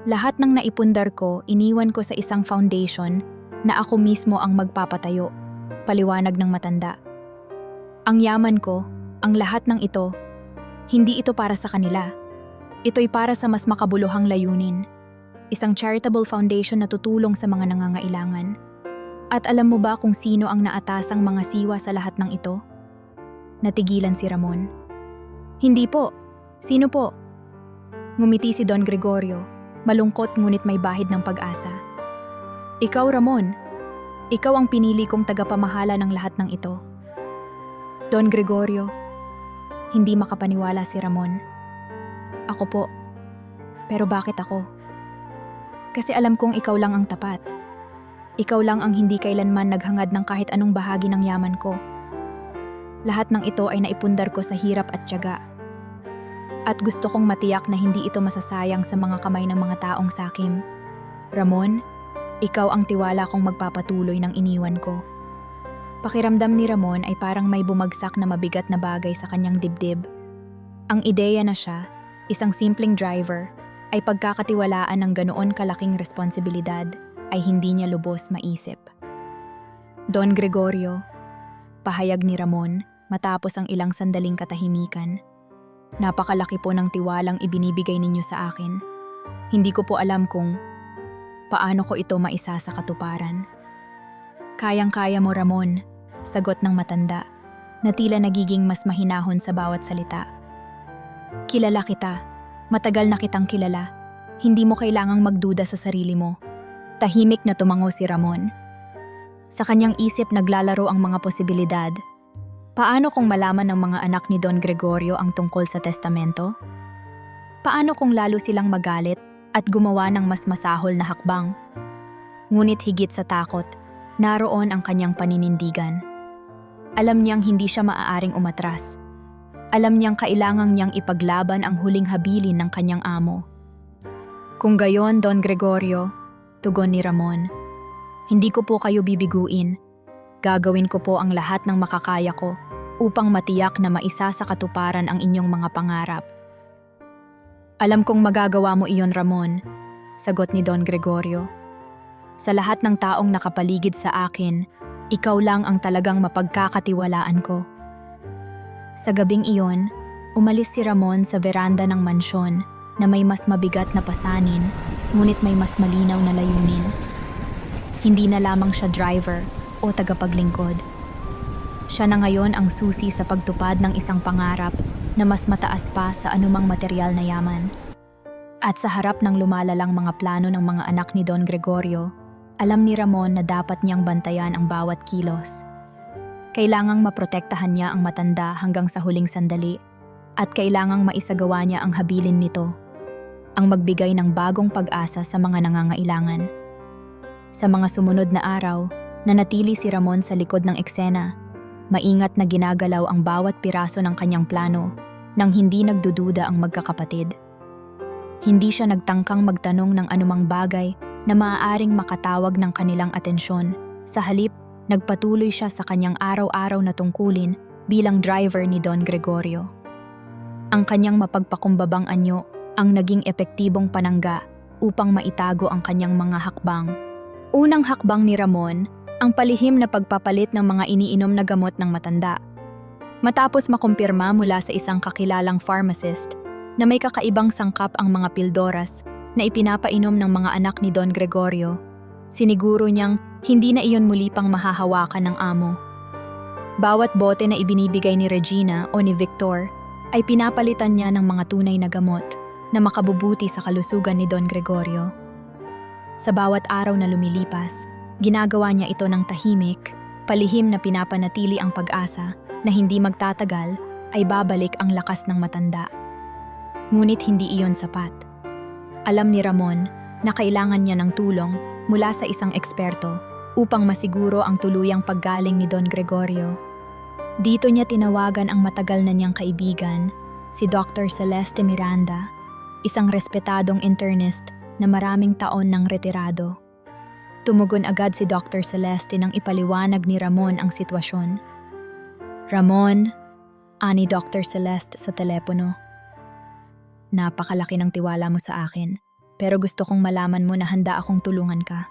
"Lahat ng naipundar ko, iniwan ko sa isang foundation na ako mismo ang magpapatayo," paliwanag ng matanda. "Ang yaman ko, ang lahat ng ito, hindi ito para sa kanila. Ito'y para sa mas makabuluhang layunin. Isang charitable foundation na tutulong sa mga nangangailangan. At alam mo ba kung sino ang naatasang mga siwa sa lahat ng ito?" Natigilan si Ramon. "Hindi po. Sino po?" Ngumiti si Don Gregorio. malungkot ngunit may bahid ng pag-asa. Ikaw, Ramon. Ikaw ang pinili kong tagapamahala ng lahat ng ito. Don Gregorio. Hindi makapaniwala si Ramon. Ako po. Pero bakit ako? Kasi alam kong ikaw lang ang tapat. Ikaw lang ang hindi kailanman naghangad ng kahit anong bahagi ng yaman ko. Lahat ng ito ay naipundar ko sa hirap at tiyaga. At gusto kong matiyak na hindi ito masasayang sa mga kamay ng mga taong sakim. Ramon, ikaw ang tiwala kong magpapatuloy ng iniwan ko. Pakiramdam ni Ramon ay parang may bumagsak na mabigat na bagay sa kanyang dibdib. Ang ideya na siya, isang simpleng driver, ay pagkakatiwalaan ng ganoon kalaking responsibilidad ay hindi niya lubos maisip. Don Gregorio, pahayag ni Ramon matapos ang ilang sandaling katahimikan. Napakalaki po ng tiwalang ibinibigay ninyo sa akin. Hindi ko po alam kung paano ko ito maisa sa katuparan. Kayang-kaya mo, Ramon, sagot ng matanda, na tila nagiging mas mahinahon sa bawat salita. Kilala kita, matagal na kitang kilala. Hindi mo kailangang magduda sa sarili mo. Tahimik na tumango si Ramon. Sa kanyang isip naglalaro ang mga posibilidad. Paano kung malaman ng mga anak ni Don Gregorio ang tungkol sa testamento? Paano kung lalo silang magalit at gumawa ng mas masahol na hakbang? Ngunit higit sa takot, naroon ang kanyang paninindigan. Alam niyang hindi siya maaaring umatras. Alam niyang kailangang niyang ipaglaban ang huling habilin ng kanyang amo. Kung gayon, Don Gregorio, tugon ni Ramon, hindi ko po kayo bibiguin. Gagawin ko po ang lahat ng makakaya ko upang matiyak na maisa sa katuparan ang inyong mga pangarap. Alam kong magagawa mo iyon, Ramon, sagot ni Don Gregorio. Sa lahat ng taong nakapaligid sa akin, ikaw lang ang talagang mapagkakatiwalaan ko. Sa gabing iyon, umalis si Ramon sa veranda ng mansyon na may mas mabigat na pasanin, ngunit may mas malinaw na layunin. Hindi na lamang siya driver o tagapaglingkod. Siya na ngayon ang susi sa pagtupad ng isang pangarap na mas mataas pa sa anumang material na yaman. At sa harap ng lumalalang mga plano ng mga anak ni Don Gregorio, alam ni Ramon na dapat niyang bantayan ang bawat kilos. Kailangang maprotektahan niya ang matanda hanggang sa huling sandali at kailangang maisagawa niya ang habilin nito, ang magbigay ng bagong pag-asa sa mga nangangailangan. Sa mga sumunod na araw, nanatili si Ramon sa likod ng eksena, maingat na ginagalaw ang bawat piraso ng kanyang plano nang hindi nagdududa ang magkakapatid. Hindi siya nagtangkang magtanong ng anumang bagay na maaaring makatawag ng kanilang atensyon. Sa halip, nagpatuloy siya sa kanyang araw-araw na tungkulin bilang driver ni Don Gregorio. Ang kanyang mapagpakumbabang anyo ang naging epektibong panangga upang maitago ang kanyang mga hakbang. Unang hakbang ni Ramon, ang palihim na pagpapalit ng mga iniinom na gamot ng matanda. Matapos makumpirma mula sa isang kakilalang pharmacist na may kakaibang sangkap ang mga pildoras na ipinapainom ng mga anak ni Don Gregorio, siniguro niyang hindi na iyon muli pang mahahawakan ng amo. Bawat bote na ibinibigay ni Regina o ni Victor ay pinapalitan niya ng mga tunay na gamot na makabubuti sa kalusugan ni Don Gregorio. Sa bawat araw na lumilipas, ginagawa niya ito ng tahimik, palihim na pinapanatili ang pag-asa na hindi magtatagal ay babalik ang lakas ng matanda. Ngunit hindi iyon sapat. Alam ni Ramon na kailangan niya ng tulong mula sa isang eksperto upang masiguro ang tuluyang paggaling ni Don Gregorio. Dito niya tinawagan ang matagal na niyang kaibigan, si Dr. Celeste Miranda, isang respetadong internist na maraming taon nang retirado. Tumugon agad si Dr. Celeste nang ipaliwanag ni Ramon ang sitwasyon. Ramon, ani Dr. Celeste sa telepono. Napakalaki ng tiwala mo sa akin, pero gusto kong malaman mo na handa akong tulungan ka.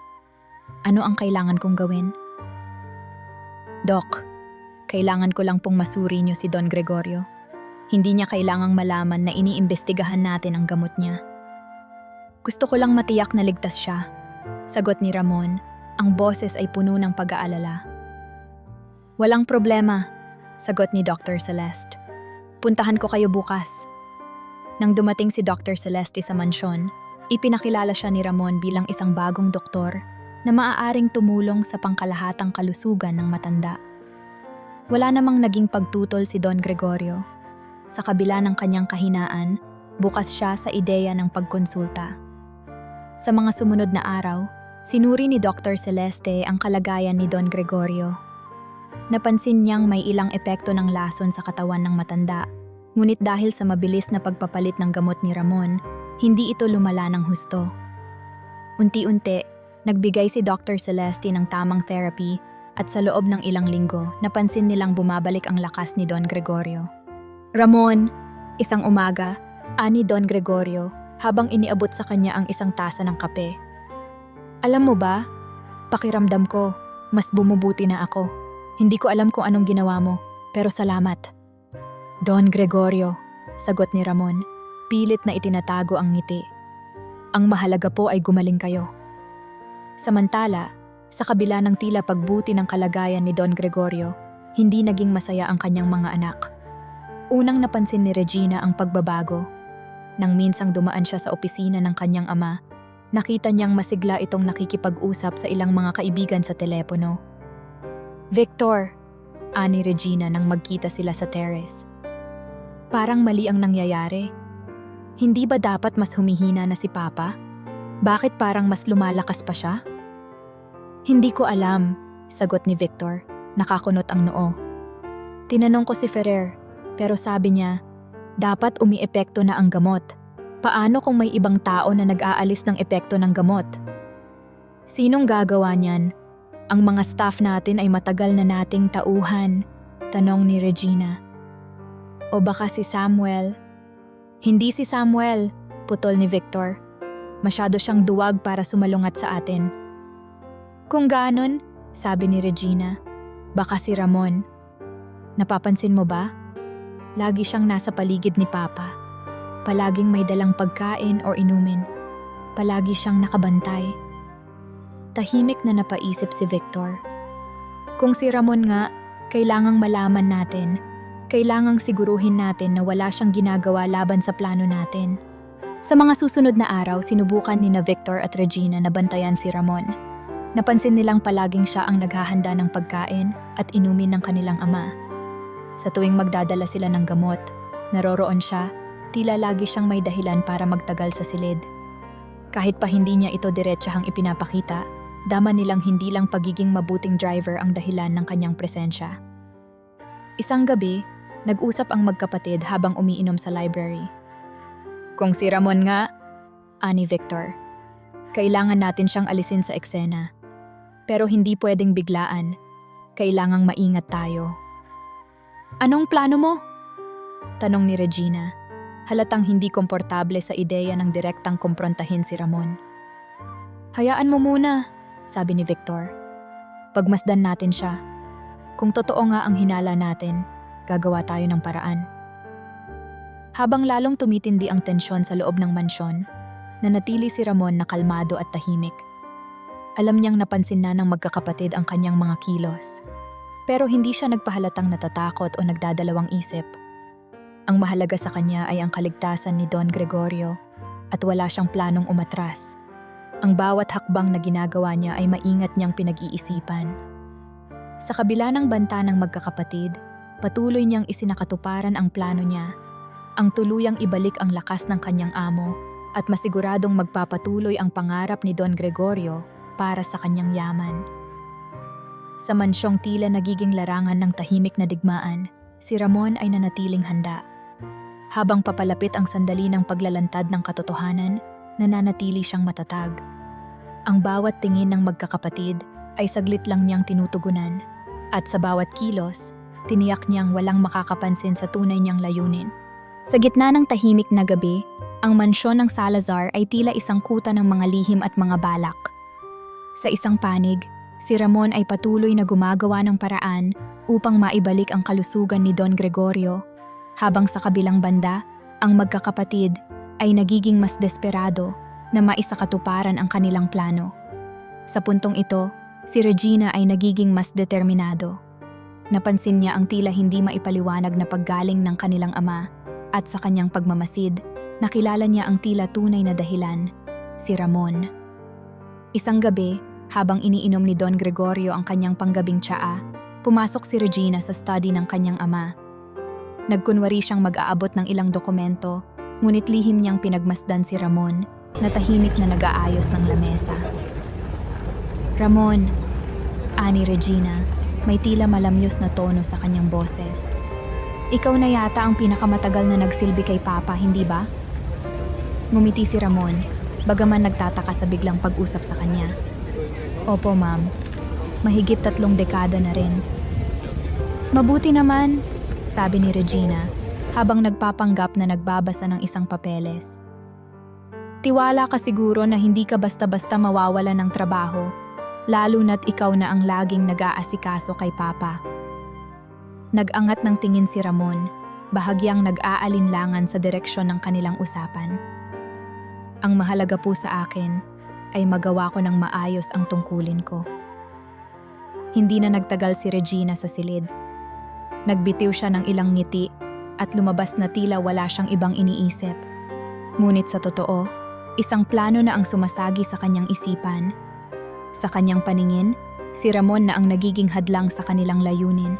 Ano ang kailangan kong gawin? Doc, kailangan ko lang pong masuri niyo si Don Gregorio. Hindi niya kailangang malaman na iniimbestigahan natin ang gamot niya. Gusto ko lang matiyak na ligtas siya, sagot ni Ramon, ang boses ay puno ng pag-aalala. Walang problema, sagot ni Dr. Celeste. Puntahan ko kayo bukas. Nang dumating si Dr. Celeste sa mansyon, Ipinakilala siya ni Ramon bilang isang bagong doktor na maaaring tumulong sa pangkalahatang kalusugan ng matanda. Wala namang naging pagtutol si Don Gregorio. Sa kabila ng kanyang kahinaan, bukas siya sa ideya ng pagkonsulta. Sa mga sumunod na araw, sinuri ni Dr. Celeste ang kalagayan ni Don Gregorio. Napansin niyang may ilang epekto ng lason sa katawan ng matanda, ngunit dahil sa mabilis na pagpapalit ng gamot ni Ramon, hindi ito lumala ng husto. Unti-unti, nagbigay si Dr. Celeste ng tamang therapy at sa loob ng ilang linggo, napansin nilang bumabalik ang lakas ni Don Gregorio. Ramon, isang umaga, ani Don Gregorio habang iniabot sa kanya ang isang tasa ng kape. Alam mo ba, pakiramdam ko, mas bumubuti na ako. Hindi ko alam kung anong ginawa mo, pero salamat. Don Gregorio, sagot ni Ramon, pilit na itinatago ang ngiti. Ang mahalaga po ay gumaling kayo. Samantala, sa kabila ng tila pagbuti ng kalagayan ni Don Gregorio, hindi naging masaya ang kanyang mga anak. Unang napansin ni Regina ang pagbabago. Nang minsang dumaan siya sa opisina ng kanyang ama, nakita niyang masigla itong nakikipag-usap sa ilang mga kaibigan sa telepono. Victor, ani Regina nang magkita sila sa terrace. Parang mali ang nangyayari. Hindi ba dapat mas humihina na si Papa? Bakit parang mas lumalakas pa siya? Hindi ko alam, sagot ni Victor, nakakunot ang noo. Tinanong ko si Ferrer, pero sabi niya, dapat umiepekto na ang gamot. Paano kung may ibang tao na nag-aalis ng epekto ng gamot? Sinong gagawa niyan? Ang mga staff natin ay matagal na nating tauhan, tanong ni Regina. O baka si Samuel? Hindi si Samuel, putol ni Victor. Masyado siyang duwag para sumalungat sa atin. Kung ganon, sabi ni Regina, baka si Ramon. Napapansin mo ba? Lagi siyang nasa paligid ni Papa. Palaging may dalang pagkain o inumin. Palagi siyang nakabantay. Tahimik na napaisip si Victor. Kung si Ramon nga, kailangang malaman natin. Kailangang siguruhin natin na wala siyang ginagawa laban sa plano natin. Sa mga susunod na araw, sinubukan ni na Victor at Regina na bantayan si Ramon. Napansin nilang palaging siya ang naghahanda ng pagkain at inumin ng kanilang ama. Sa tuwing magdadala sila ng gamot, naroroon siya, tila lagi siyang may dahilan para magtagal sa silid. Kahit pa hindi niya ito diretsahang ipinapakita, dama nilang hindi lang pagiging mabuting driver ang dahilan ng kanyang presensya. Isang gabi, nag-usap ang magkapatid habang umiinom sa library. Kung si Ramon nga, ani Victor, kailangan natin siyang alisin sa eksena. Pero hindi pwedeng biglaan. Kailangang maingat tayo. Anong plano mo? Tanong ni Regina. Halatang hindi komportable sa ideya ng direktang kumprontahin si Ramon. Hayaan mo muna, sabi ni Victor. Pagmasdan natin siya. Kung totoo nga ang hinala natin, gagawa tayo ng paraan. Habang lalong tumitindi ang tensyon sa loob ng mansyon, nanatili si Ramon na kalmado at tahimik. Alam niyang napansin na ng magkakapatid ang kanyang mga kilos. Pero hindi siya nagpahalatang natatakot o nagdadalawang isip. Ang mahalaga sa kanya ay ang kaligtasan ni Don Gregorio at wala siyang planong umatras. Ang bawat hakbang na ginagawa niya ay maingat niyang pinag-iisipan. Sa kabila ng banta ng magkakapatid, patuloy niyang isinakatuparan ang plano niya. Ang tuluyang ibalik ang lakas ng kanyang amo at masiguradong magpapatuloy ang pangarap ni Don Gregorio para sa kanyang yaman. Sa mansyong tila nagiging larangan ng tahimik na digmaan, si Ramon ay nanatiling handa. Habang papalapit ang sandali ng paglalantad ng katotohanan, nananatili siyang matatag. Ang bawat tingin ng magkakapatid ay saglit lang niyang tinutugunan, at sa bawat kilos, tiniyak niyang walang makakapansin sa tunay niyang layunin. Sa gitna ng tahimik na gabi, ang mansyon ng Salazar ay tila isang kuta ng mga lihim at mga balak. Sa isang panig, si Ramon ay patuloy na gumagawa ng paraan upang maibalik ang kalusugan ni Don Gregorio, habang sa kabilang banda, ang magkakapatid ay nagiging mas desperado na maisakatuparan ang kanilang plano. Sa puntong ito, si Regina ay nagiging mas determinado. Napansin niya ang tila hindi maipaliwanag na paggaling ng kanilang ama at sa kanyang pagmamasid, nakilala niya ang tila tunay na dahilan si Ramon. Isang gabi, habang iniinom ni Don Gregorio ang kanyang panggabing tsaa, pumasok si Regina sa study ng kanyang ama. Nagkunwari siyang mag-aabot ng ilang dokumento, ngunit lihim niyang pinagmasdan si Ramon na tahimik na nag-aayos ng lamesa. "Ramon," ani Regina, may tila malamyos na tono sa kanyang boses. "Ikaw na yata ang pinakamatagal na nagsilbi kay Papa, hindi ba?" Ngumiti si Ramon, bagaman nagtataka sa biglang pag-usap sa kanya. "Opo, ma'am. Mahigit 3 dekada na rin." "Mabuti naman," sabi ni Regina, habang nagpapanggap na nagbabasa ng isang papeles. "Tiwala ka siguro na hindi ka basta-basta mawawala ng trabaho, lalo na't ikaw na ang laging nag-aasikaso kay Papa." Nag-angat ng tingin si Ramon, bahagyang nag-aalinlangan sa direksyon ng kanilang usapan. "Ang mahalaga po sa akin ay magawa ko ng maayos ang tungkulin ko." Hindi na nagtagal si Regina sa silid. Nagbitiw siya ng ilang ngiti at lumabas na tila wala siyang ibang iniisip. Ngunit sa totoo, isang plano na ang sumasagi sa kanyang isipan. Sa kanyang paningin, si Ramon na ang nagiging hadlang sa kanilang layunin.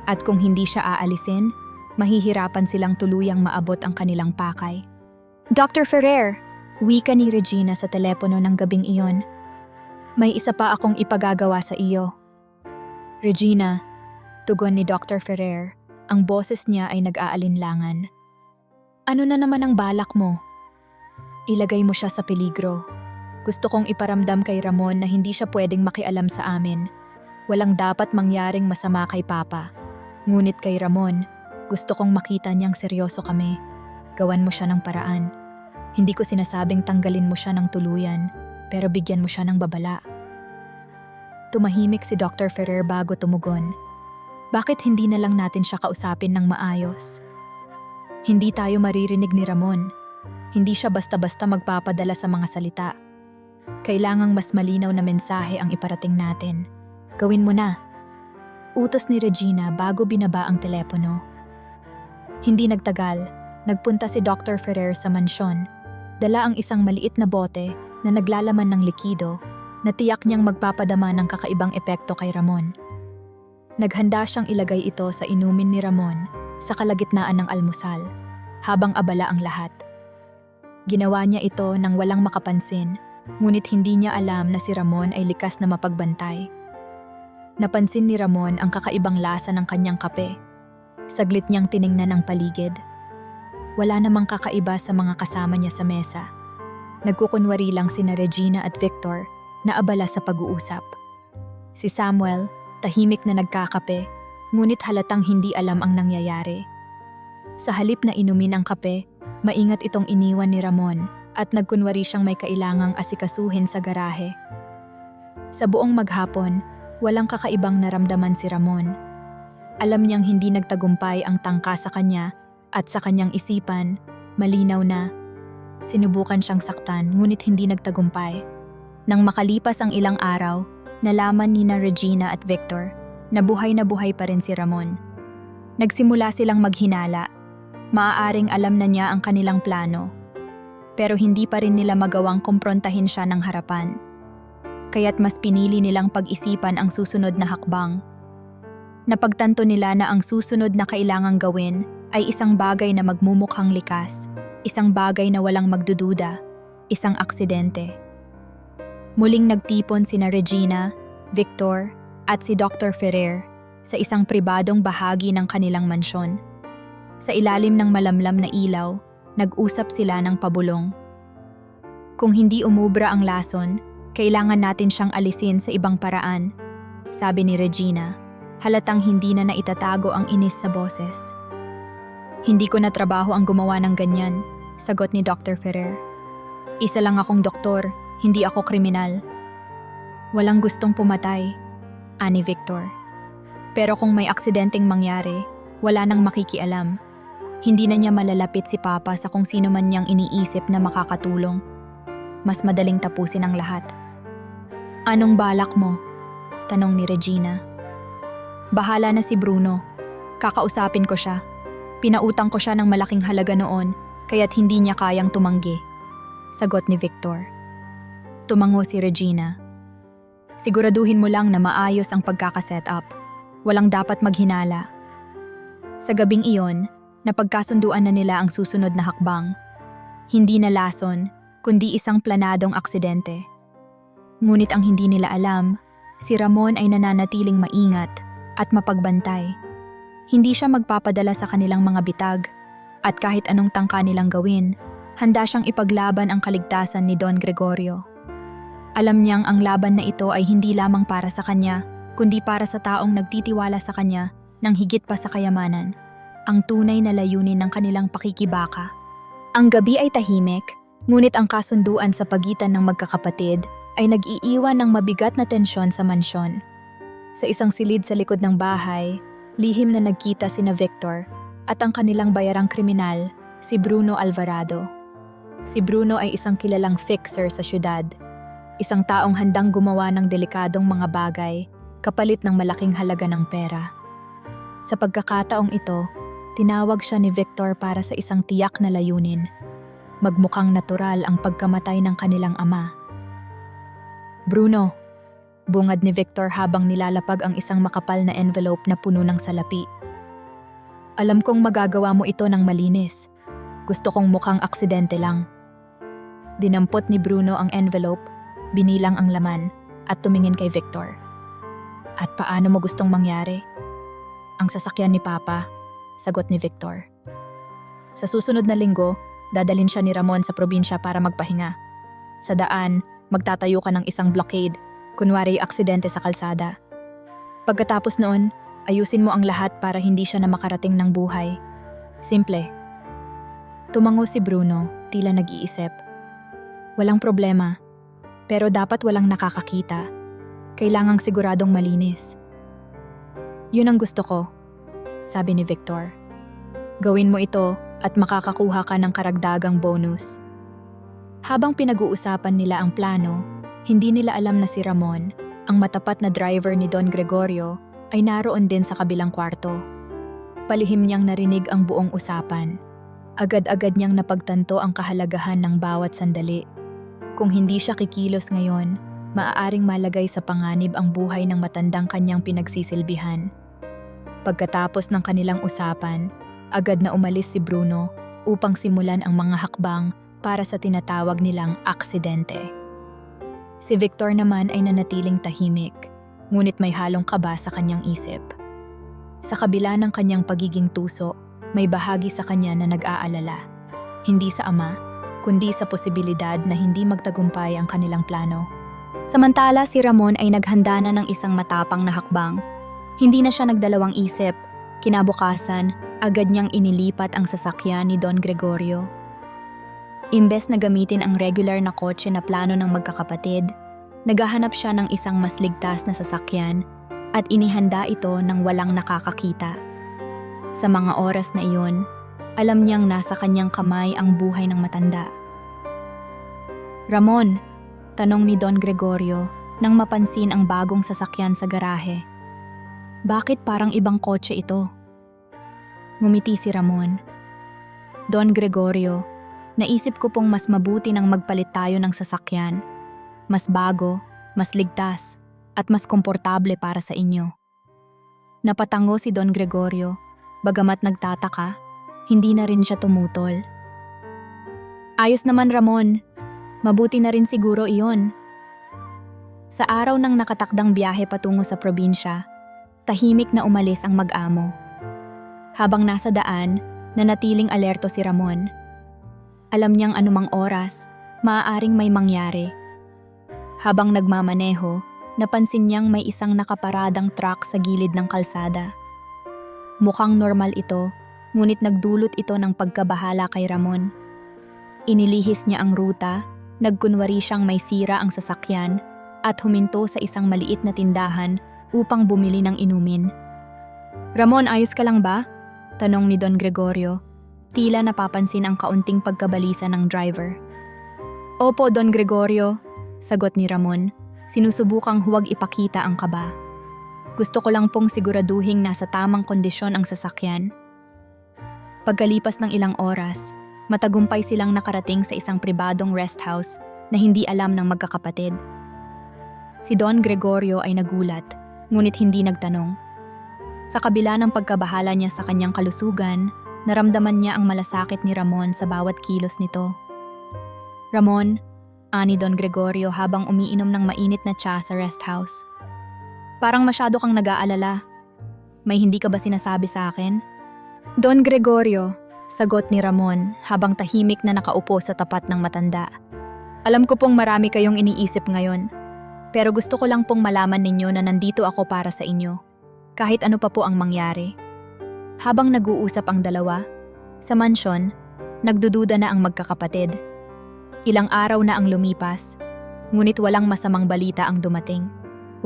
At kung hindi siya aalisin, mahihirapan silang tuluyang maabot ang kanilang pakay. "Dr. Ferrer," wika ni Regina sa telepono ng gabing iyon, "may isa pa akong ipagagawa sa iyo." "Regina," tugon ni Dr. Ferrer, ang boses niya ay nag-aalinlangan. "Ano na naman ang balak mo?" "Ilagay mo siya sa peligro. Gusto kong iparamdam kay Ramon na hindi siya pwedeng makialam sa amin. Walang dapat mangyaring masama kay Papa. Ngunit kay Ramon, gusto kong makita niyang seryoso kami. Gawan mo siya ng paraan. Hindi ko sinasabing tanggalin mo siya ng tuluyan, pero bigyan mo siya ng babala." Tumahimik si Dr. Ferrer bago tumugon. "Bakit hindi na lang natin siya kausapin ng maayos? Hindi tayo maririnig ni Ramon. Hindi siya basta-basta magpapadala sa mga salita. Kailangang mas malinaw na mensahe ang iparating natin. Gawin mo na." Utos ni Regina bago binaba ang telepono. Hindi nagtagal, nagpunta si Dr. Ferrer sa mansyon. Dala ang isang maliit na bote na naglalaman ng likido na tiyak niyang magpapadama ng kakaibang epekto kay Ramon. Naghanda siyang ilagay ito sa inumin ni Ramon sa kalagitnaan ng almusal, habang abala ang lahat. Ginawa niya ito nang walang makapansin, ngunit hindi niya alam na si Ramon ay likas na mapagbantay. Napansin ni Ramon ang kakaibang lasa ng kanyang kape. Saglit niyang tiningnan ang paligid. Wala namang kakaiba sa mga kasama niya sa mesa. Nagkukunwari lang sina Regina at Victor na abala sa pag-uusap. Si Samuel, tahimik na nagkakape, ngunit halatang hindi alam ang nangyayari. Sa halip na inumin ang kape, maingat itong iniwan ni Ramon at nagkunwari siyang may kailangang asikasuhin sa garahe. Sa buong maghapon, walang kakaibang naramdaman si Ramon. Alam niyang hindi nagtagumpay ang tangka sa kanya at sa kanyang isipan, malinaw na sinubukan siyang saktan ngunit hindi nagtagumpay. Nang makalipas ang ilang araw, nalaman ni Regina at Victor na buhay pa rin si Ramon. Nagsimula silang maghinala. Maaaring alam na niya ang kanilang plano. Pero hindi pa rin nila magawang kumprontahin siya ng harapan. Kaya't mas pinili nilang pag-isipan ang susunod na hakbang. Napagtanto nila na ang susunod na kailangang gawin ay isang bagay na magmumukhang likas, isang bagay na walang magdududa, isang aksidente. Muling nagtipon sina Regina, Victor, at si Dr. Ferrer sa isang pribadong bahagi ng kanilang mansyon. Sa ilalim ng malamlam na ilaw, nag-usap sila ng pabulong. "Kung hindi umubra ang lason, kailangan natin siyang alisin sa ibang paraan," sabi ni Regina, halatang hindi na naitatago ang inis sa boses. "Hindi ko na trabaho ang gumawa ng ganyan," sagot ni Dr. Ferrer. "Isa lang akong doktor, hindi ako kriminal." "Walang gustong pumatay," ani Victor. "Pero kung may aksidenteng mangyari, wala nang makikialam. Hindi na niya malalapit si Papa sa kung sino man niyang iniisip na makakatulong. Mas madaling tapusin ang lahat." "Anong balak mo?" tanong ni Regina. "Bahala na si Bruno. Kakausapin ko siya. Pinautang ko siya ng malaking halaga noon, kaya't hindi niya kayang tumanggi," sagot ni Victor. Tumango si Regina. Siguraduhin mo lang na maayos ang pagkakaset up. Walang dapat maghinala. Sa gabing iyon, napagkasunduan na nila ang susunod na hakbang. Hindi na lason, kundi isang planadong aksidente. Ngunit ang hindi nila alam, si Ramon ay nananatiling maingat at mapagbantay. Hindi siya magpapadala sa kanilang mga bitag, at kahit anong tangka nilang gawin, handa siyang ipaglaban ang kaligtasan ni Don Gregorio. Alam niyang ang laban na ito ay hindi lamang para sa kanya, kundi para sa taong nagtitiwala sa kanya ng higit pa sa kayamanan, ang tunay na layunin ng kanilang pakikibaka. Ang gabi ay tahimik, ngunit ang kasunduan sa pagitan ng magkakapatid ay nag-iiwan ng mabigat na tensyon sa mansyon. Sa isang silid sa likod ng bahay, lihim na nagkita sina Victor at ang kanilang bayarang kriminal, si Bruno Alvarado. Si Bruno ay isang kilalang fixer sa syudad, isang taong handang gumawa ng delikadong mga bagay kapalit ng malaking halaga ng pera. Sa pagkakataong ito, tinawag siya ni Victor para sa isang tiyak na layunin. Magmukhang natural ang pagkamatay ng kanilang ama. Bruno, bungad ni Victor habang nilalapag ang isang makapal na envelope na puno ng salapi. Alam kong magagawa mo ito ng malinis. Gusto kong mukhang aksidente lang. Dinampot ni Bruno ang envelope, binilang ang laman, at tumingin kay Victor. At paano mo gustong mangyari? Ang sasakyan ni Papa, sagot ni Victor. Sa susunod na linggo, dadalhin siya ni Ramon sa probinsya para magpahinga. Sa daan, magtatayo ka ng isang blockade, kunwari aksidente sa kalsada. Pagkatapos noon, ayusin mo ang lahat para hindi siya na makarating ng buhay. Simple. Tumango si Bruno, tila nag-iisip. Walang problema, pero dapat walang nakakakita. Kailangang siguradong malinis. Yun ang gusto ko, sabi ni Victor. Gawin mo ito at makakakuha ka ng karagdagang bonus. Habang pinag-uusapan nila ang plano, hindi nila alam na si Ramon, ang matapat na driver ni Don Gregorio, ay naroon din sa kabilang kwarto. Palihim niyang narinig ang buong usapan. Agad-agad niyang napagtanto ang kahalagahan ng bawat sandali. Kung hindi siya kikilos ngayon, maaaring malagay sa panganib ang buhay ng matandang kanyang pinagsisilbihan. Pagkatapos ng kanilang usapan, agad na umalis si Bruno upang simulan ang mga hakbang para sa tinatawag nilang aksidente. Si Victor naman ay nanatiling tahimik, ngunit may halong kaba sa kanyang isip. Sa kabila ng kanyang pagiging tuso, may bahagi sa kanya na nag-aalala. Hindi sa ama, kundi sa posibilidad na hindi magtagumpay ang kanilang plano. Samantala si Ramon ay naghanda na ng isang matapang na hakbang. Hindi na siya nagdalawang isip. Kinabukasan, agad niyang inilipat ang sasakyan ni Don Gregorio. Imbes na gamitin ang regular na kotse na plano ng magkakapatid, naghahanap siya ng isang mas ligtas na sasakyan at inihanda ito ng walang nakakakita. Sa mga oras na iyon, alam niyang nasa kanyang kamay ang buhay ng matanda. Ramon, tanong ni Don Gregorio nang mapansin ang bagong sasakyan sa garahe. Bakit parang ibang kotse ito? Ngumiti si Ramon. Don Gregorio, naisip ko pong mas mabuti nang magpalit tayo ng sasakyan. Mas bago, mas ligtas, at mas komportable para sa inyo. Napatango si Don Gregorio, bagamat nagtataka, hindi na rin siya tumutol. Ayos naman Ramon, mabuti na rin siguro iyon. Sa araw ng nakatakdang biyahe patungo sa probinsya, tahimik na umalis ang mag-amo. Habang nasa daan, nanatiling alerto si Ramon. Alam niyang anumang oras, maaaring may mangyari. Habang nagmamaneho, napansin niyang may isang nakaparadang truck sa gilid ng kalsada. Mukhang normal ito, ngunit nagdulot ito ng pagkabahala kay Ramon. Inilihis niya ang ruta, nagkunwari siyang may sira ang sasakyan, at huminto sa isang maliit na tindahan upang bumili ng inumin. Ramon, ayos ka lang ba? Tanong ni Don Gregorio. Tila napapansin ang kaunting pagkabalisa ng driver. Opo, Don Gregorio, sagot ni Ramon. Sinusubukang huwag ipakita ang kaba. Gusto ko lang pong siguraduhing nasa tamang kondisyon ang sasakyan. Pagkalipas ng ilang oras, matagumpay silang nakarating sa isang pribadong rest house na hindi alam ng magkakapatid. Si Don Gregorio ay nagulat, ngunit hindi nagtanong. Sa kabila ng pagkabahala niya sa kanyang kalusugan, naramdaman niya ang malasakit ni Ramon sa bawat kilos nito. Ramon, ani Don Gregorio habang umiinom ng mainit na tsa sa rest house. Parang masyado kang nag-aalala. May hindi ka ba sinasabi sa akin? Don Gregorio, sagot ni Ramon habang tahimik na nakaupo sa tapat ng matanda. Alam ko pong marami kayong iniisip ngayon, pero gusto ko lang pong malaman ninyo na nandito ako para sa inyo, kahit ano pa po ang mangyari. Habang nag-uusap ang dalawa, sa mansyon, nagdududa na ang magkakapatid. Ilang araw na ang lumipas, ngunit walang masamang balita ang dumating.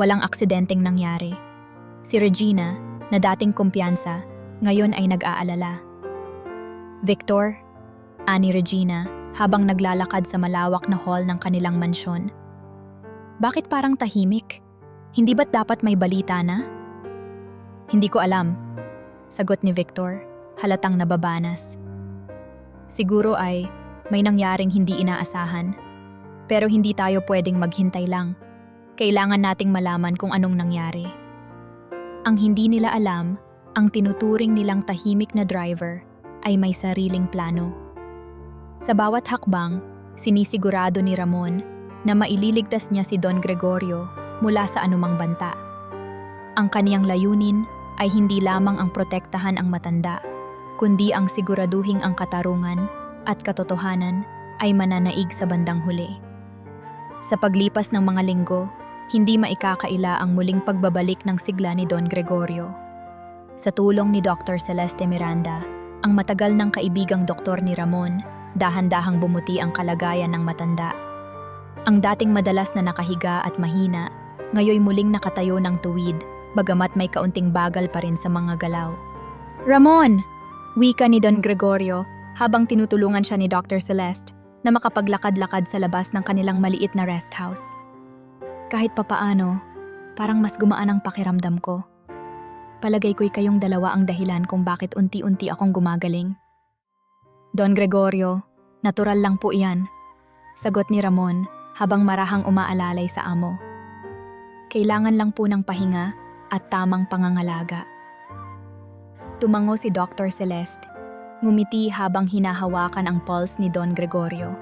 Walang aksidenteng nangyari. Si Regina, na dating kumpiyansa, ngayon ay nag-aalala. Victor, ani Regina, habang naglalakad sa malawak na hall ng kanilang mansyon. Bakit parang tahimik? Hindi ba't dapat may balita na? Hindi ko alam, sagot ni Victor, halatang nababanas. Siguro ay may nangyaring hindi inaasahan, pero hindi tayo pwedeng maghintay lang. Kailangan nating malaman kung anong nangyari. Ang hindi nila alam, ang tinuturing nilang tahimik na driver ay may sariling plano. Sa bawat hakbang, sinisigurado ni Ramon na maililigtas niya si Don Gregorio mula sa anumang banta. Ang kaniyang layunin ay hindi lamang ang protektahan ang matanda, kundi ang siguraduhing ang katarungan at katotohanan ay mananaig sa bandang huli. Sa paglipas ng mga linggo, hindi maikakaila ang muling pagbabalik ng sigla ni Don Gregorio. Sa tulong ni Dr. Celeste Miranda, ang matagal ng kaibigang doktor ni Ramon, dahan-dahang bumuti ang kalagayan ng matanda. Ang dating madalas na nakahiga at mahina, ngayoy muling nakatayo ng tuwid, bagamat may kaunting bagal pa rin sa mga galaw. Ramon! Wika ni Don Gregorio habang tinutulungan siya ni Dr. Celeste na makapaglakad-lakad sa labas ng kanilang maliit na rest house. Kahit papaano, parang mas gumaan ang pakiramdam ko. Palagay ko'y kayong dalawa ang dahilan kung bakit unti-unti akong gumagaling. Don Gregorio, natural lang po iyan, sagot ni Ramon habang marahang umaalalay sa amo. Kailangan lang po ng pahinga at tamang pangangalaga. Tumango si Dr. Celeste, ngumiti habang hinahawakan ang pulse ni Don Gregorio.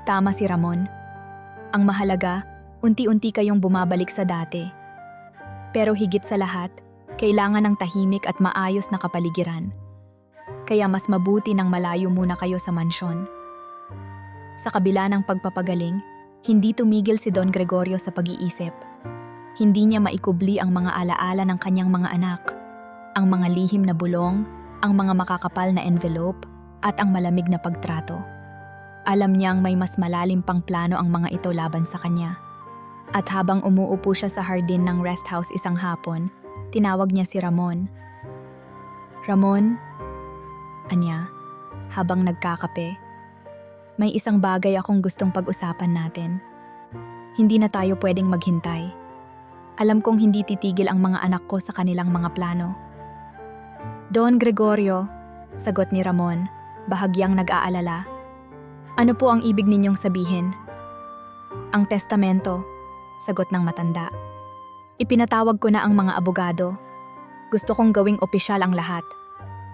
Tama si Ramon. Ang mahalaga, unti-unti kayong bumabalik sa dati. Pero higit sa lahat, kailangan ng tahimik at maayos na kapaligiran. Kaya mas mabuti nang malayo muna kayo sa mansyon. Sa kabila ng pagpapagaling, hindi tumigil si Don Gregorio sa pag-iisip. Hindi niya maikubli ang mga alaala ng kanyang mga anak, ang mga lihim na bulong, ang mga makakapal na envelope, at ang malamig na pagtrato. Alam niyang may mas malalim pang plano ang mga ito laban sa kanya. At habang umuupo siya sa hardin ng rest house isang hapon, tinawag niya si Ramon. Ramon, anya, habang nagkakape, may isang bagay akong gustong pag-usapan natin. Hindi na tayo pwedeng maghintay. Alam kong hindi titigil ang mga anak ko sa kanilang mga plano. Don Gregorio, sagot ni Ramon, bahagyang nag-aalala. Ano po ang ibig ninyong sabihin? Ang testamento, sagot ng matanda. Ipinatawag ko na ang mga abogado. Gusto kong gawing opisyal ang lahat.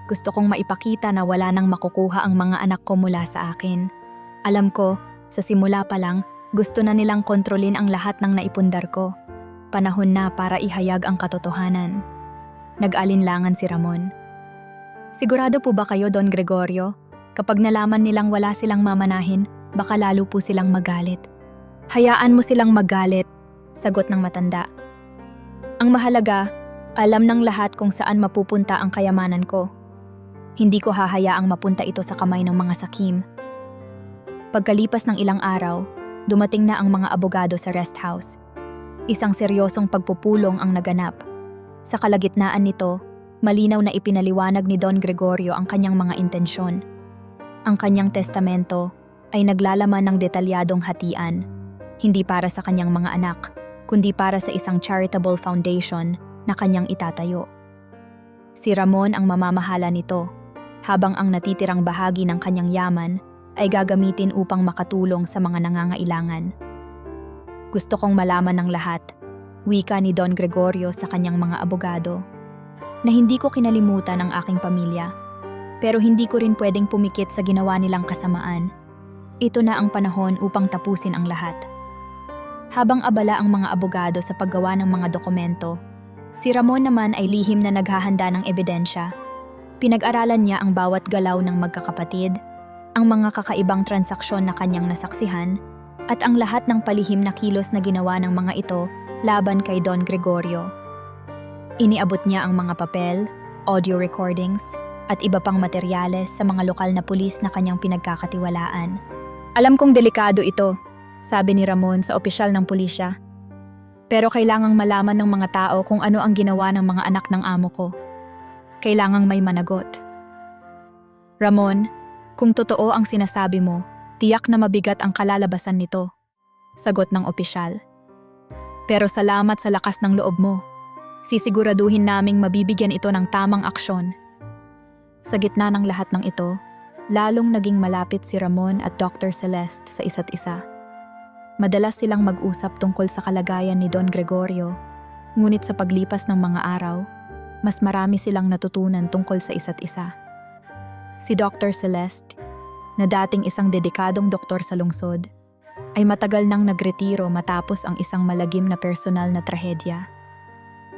Gusto kong maipakita na wala nang makukuha ang mga anak ko mula sa akin. Alam ko, sa simula pa lang, gusto na nilang kontrolin ang lahat ng naipundar ko. Panahon na para ihayag ang katotohanan. Nag-alinlangan si Ramon. Sigurado po ba kayo, Don Gregorio? Kapag nalaman nilang wala silang mamanahin, baka lalo po silang magalit. Hayaan mo silang magalit, sagot ng matanda. Ang mahalaga, alam ng lahat kung saan mapupunta ang kayamanan ko. Hindi ko hahayaang mapunta ito sa kamay ng mga sakim. Pagkalipas ng ilang araw, dumating na ang mga abogado sa rest house. Isang seryosong pagpupulong ang naganap. Sa kalagitnaan nito, malinaw na ipinaliwanag ni Don Gregorio ang kanyang mga intensyon. Ang kanyang testamento ay naglalaman ng detalyadong hatian, hindi para sa kanyang mga anak, kundi para sa isang charitable foundation na kanyang itatayo. Si Ramon ang mamamahala nito, habang ang natitirang bahagi ng kanyang yaman ay gagamitin upang makatulong sa mga nangangailangan. Gusto kong malaman ng lahat, wika ni Don Gregorio sa kanyang mga abogado, na hindi ko kinalimutan ang aking pamilya, pero hindi ko rin pwedeng pumikit sa ginawa nilang kasamaan. Ito na ang panahon upang tapusin ang lahat. Habang abala ang mga abogado sa paggawa ng mga dokumento, si Ramon naman ay lihim na naghahanda ng ebidensya. Pinag-aralan niya ang bawat galaw ng magkakapatid, ang mga kakaibang transaksyon na kanyang nasaksihan, at ang lahat ng palihim na kilos na ginawa ng mga ito laban kay Don Gregorio. Iniabot niya ang mga papel, audio recordings, at iba pang materyales sa mga lokal na pulis na kanyang pinagkakatiwalaan. Alam kong delikado ito, sabi ni Ramon sa opisyal ng pulisya. Pero kailangang malaman ng mga tao kung ano ang ginawa ng mga anak ng amo ko. Kailangang may managot. Ramon, kung totoo ang sinasabi mo, tiyak na mabigat ang kalalabasan nito, sagot ng opisyal. Pero salamat sa lakas ng loob mo. Sisiguraduhin naming mabibigyan ito ng tamang aksyon. Sa gitna ng lahat ng ito, lalong naging malapit si Ramon at Dr. Celeste sa isa't isa. Madalas silang mag-usap tungkol sa kalagayan ni Don Gregorio, ngunit sa paglipas ng mga araw, mas marami silang natutunan tungkol sa isa't isa. Si Dr. Celeste, na dating isang dedikadong doktor sa lungsod, ay matagal nang nagretiro matapos ang isang malagim na personal na trahedya.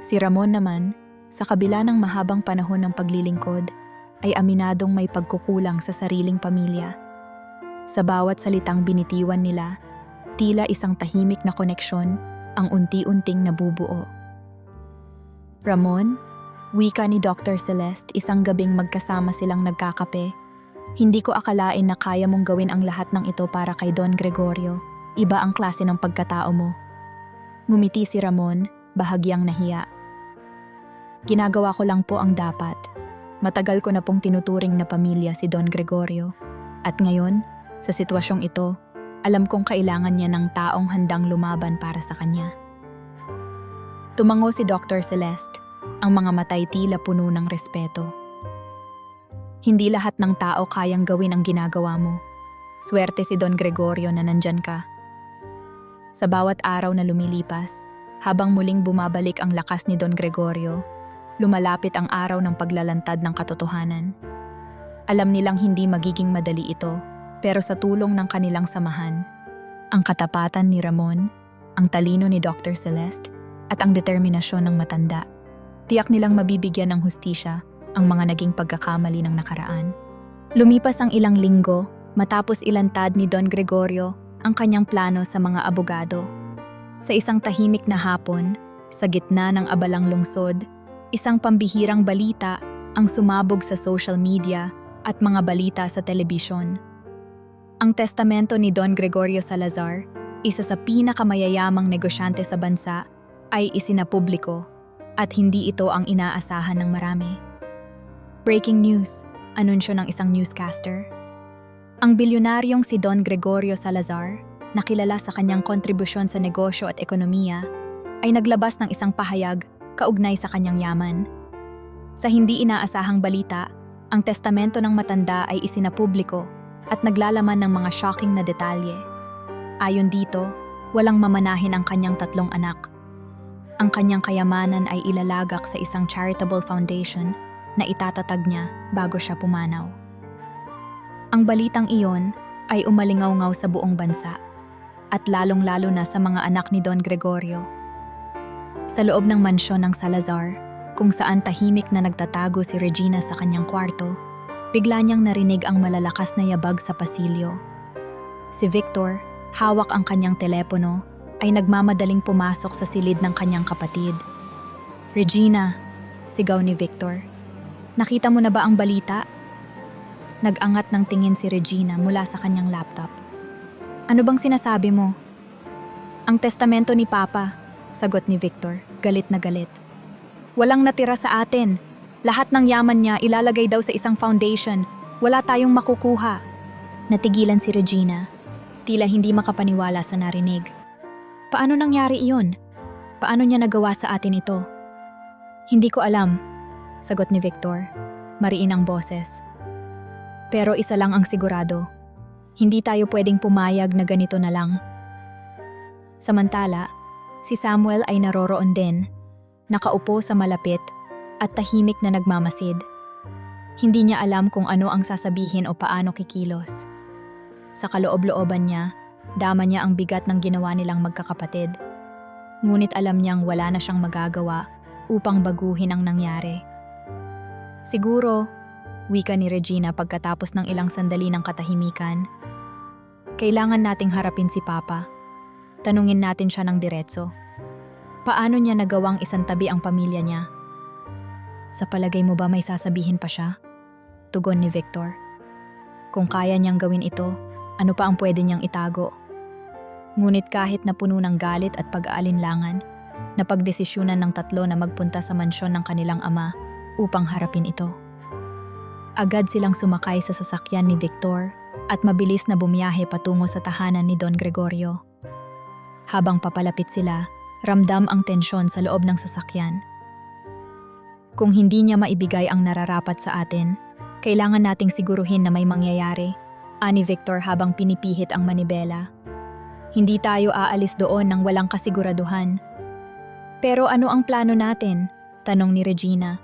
Si Ramon naman, sa kabila ng mahabang panahon ng paglilingkod, ay aminadong may pagkukulang sa sariling pamilya. Sa bawat salitang binitiwan nila, tila isang tahimik na koneksyon ang unti-unting nabubuo. Ramon, wika ni Dr. Celeste isang gabing magkasama silang nagkakape, hindi ko akalain na kaya mong gawin ang lahat ng ito para kay Don Gregorio. Iba ang klase ng pagkatao mo. Ngumiti si Ramon, bahagyang nahiya. Ginagawa ko lang po ang dapat. Matagal ko na pong tinuturing na pamilya si Don Gregorio. At ngayon, sa sitwasyong ito, alam kong kailangan niya ng taong handang lumaban para sa kanya. Tumango si Dr. Celeste, ang mga matay tila puno ng respeto. Hindi lahat ng tao kayang gawin ang ginagawa mo. Swerte si Don Gregorio na nandyan ka. Sa bawat araw na lumilipas, habang muling bumabalik ang lakas ni Don Gregorio, lumalapit ang araw ng paglalantad ng katotohanan. Alam nilang hindi magiging madali ito, pero sa tulong ng kanilang samahan, ang katapatan ni Ramon, ang talino ni Dr. Celeste, at ang determinasyon ng matanda, tiyak nilang mabibigyan ng hustisya ang mga naging pagkakamali ng nakaraan. Lumipas ang ilang linggo matapos ilantad ni Don Gregorio ang kanyang plano sa mga abogado. Sa isang tahimik na hapon, sa gitna ng abalang lungsod, isang pambihirang balita ang sumabog sa social media at mga balita sa telebisyon. Ang testamento ni Don Gregorio Salazar, isa sa pinakamayayamang negosyante sa bansa, ay isinapubliko at hindi ito ang inaasahan ng marami. Breaking news, anunsyo ng isang newscaster. Ang bilyonaryong si Don Gregorio Salazar, na kilala sa kanyang kontribusyon sa negosyo at ekonomiya, ay naglabas ng isang pahayag kaugnay sa kanyang yaman. Sa hindi inaasahang balita, ang testamento ng matanda ay isinapubliko at naglalaman ng mga shocking na detalye. Ayon dito, walang mamanahin ang kanyang 3 anak. Ang kanyang kayamanan ay ilalagak sa isang charitable foundation na itatatag niya bago siya pumanaw. Ang balitang iyon ay umalingaw-ngaw sa buong bansa at lalong-lalo na sa mga anak ni Don Gregorio. Sa loob ng mansyon ng Salazar, kung saan tahimik na nagtatago si Regina sa kanyang kwarto, bigla niyang narinig ang malalakas na yabag sa pasilyo. Si Victor, hawak ang kanyang telepono, ay nagmamadaling pumasok sa silid ng kanyang kapatid. "Regina," sigaw ni Victor. "Nakita mo na ba ang balita?" Nag-angat ng tingin si Regina mula sa kanyang laptop. "Ano bang sinasabi mo?" "Ang testamento ni Papa," sagot ni Victor, galit na galit. "Walang natira sa atin. Lahat ng yaman niya ilalagay daw sa isang foundation. Wala tayong makukuha." Natigilan si Regina, tila hindi makapaniwala sa narinig. "Paano nangyari iyon? Paano niya nagawa sa atin ito?" "Hindi ko alam," sagot ni Victor, mariin ang boses. "Pero isa lang ang sigurado. Hindi tayo pwedeng pumayag na ganito na lang. Samantala, si Samuel ay naroroon din, nakaupo sa malapit at tahimik na nagmamasid. Hindi niya alam kung ano ang sasabihin o paano kikilos. Sa kaloob-looban niya, dama niya ang bigat ng ginawa nilang magkakapatid. Ngunit alam niyang wala na siyang magagawa upang baguhin ang nangyari. Siguro, wika ni Regina pagkatapos ng ilang sandali ng katahimikan, kailangan nating harapin si Papa. Tanungin natin siya ng diretso. Paano niya nagawang isantabi ang pamilya niya? Sa palagay mo ba may sasabihin pa siya? Tugon ni Victor. Kung kaya niyang gawin ito, ano pa ang pwede niyang itago? Ngunit kahit na puno ng galit at pag-aalinlangan, napagdesisyonan ng tatlo na magpunta sa mansyon ng kanilang ama upang harapin ito. Agad silang sumakay sa sasakyan ni Victor at mabilis na bumiyahe patungo sa tahanan ni Don Gregorio. Habang papalapit sila, ramdam ang tensyon sa loob ng sasakyan. Kung hindi niya maibigay ang nararapat sa atin, kailangan nating siguruhin na may mangyayari, ani Victor habang pinipihit ang manibela. Hindi tayo aalis doon nang walang kasiguraduhan. Pero ano ang plano natin? Tanong ni Regina.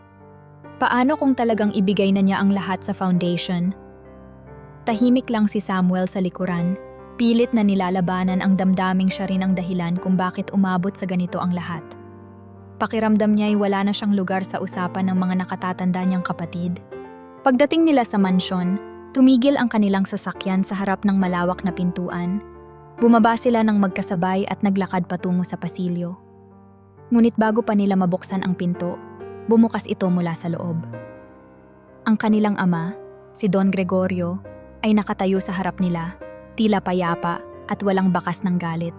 Paano kung talagang ibigay na niya ang lahat sa foundation? Tahimik lang si Samuel sa likuran, pilit na nilalabanan ang damdaming siya rin ang dahilan kung bakit umabot sa ganito ang lahat. Pakiramdam niya ay wala na siyang lugar sa usapan ng mga nakatatanda niyang kapatid. Pagdating nila sa mansyon, tumigil ang kanilang sasakyan sa harap ng malawak na pintuan. Bumaba sila ng magkasabay at naglakad patungo sa pasilyo. Ngunit bago pa nila mabuksan ang pinto, bumukas ito mula sa loob. Ang kanilang ama, si Don Gregorio, ay nakatayo sa harap nila, tila payapa at walang bakas ng galit.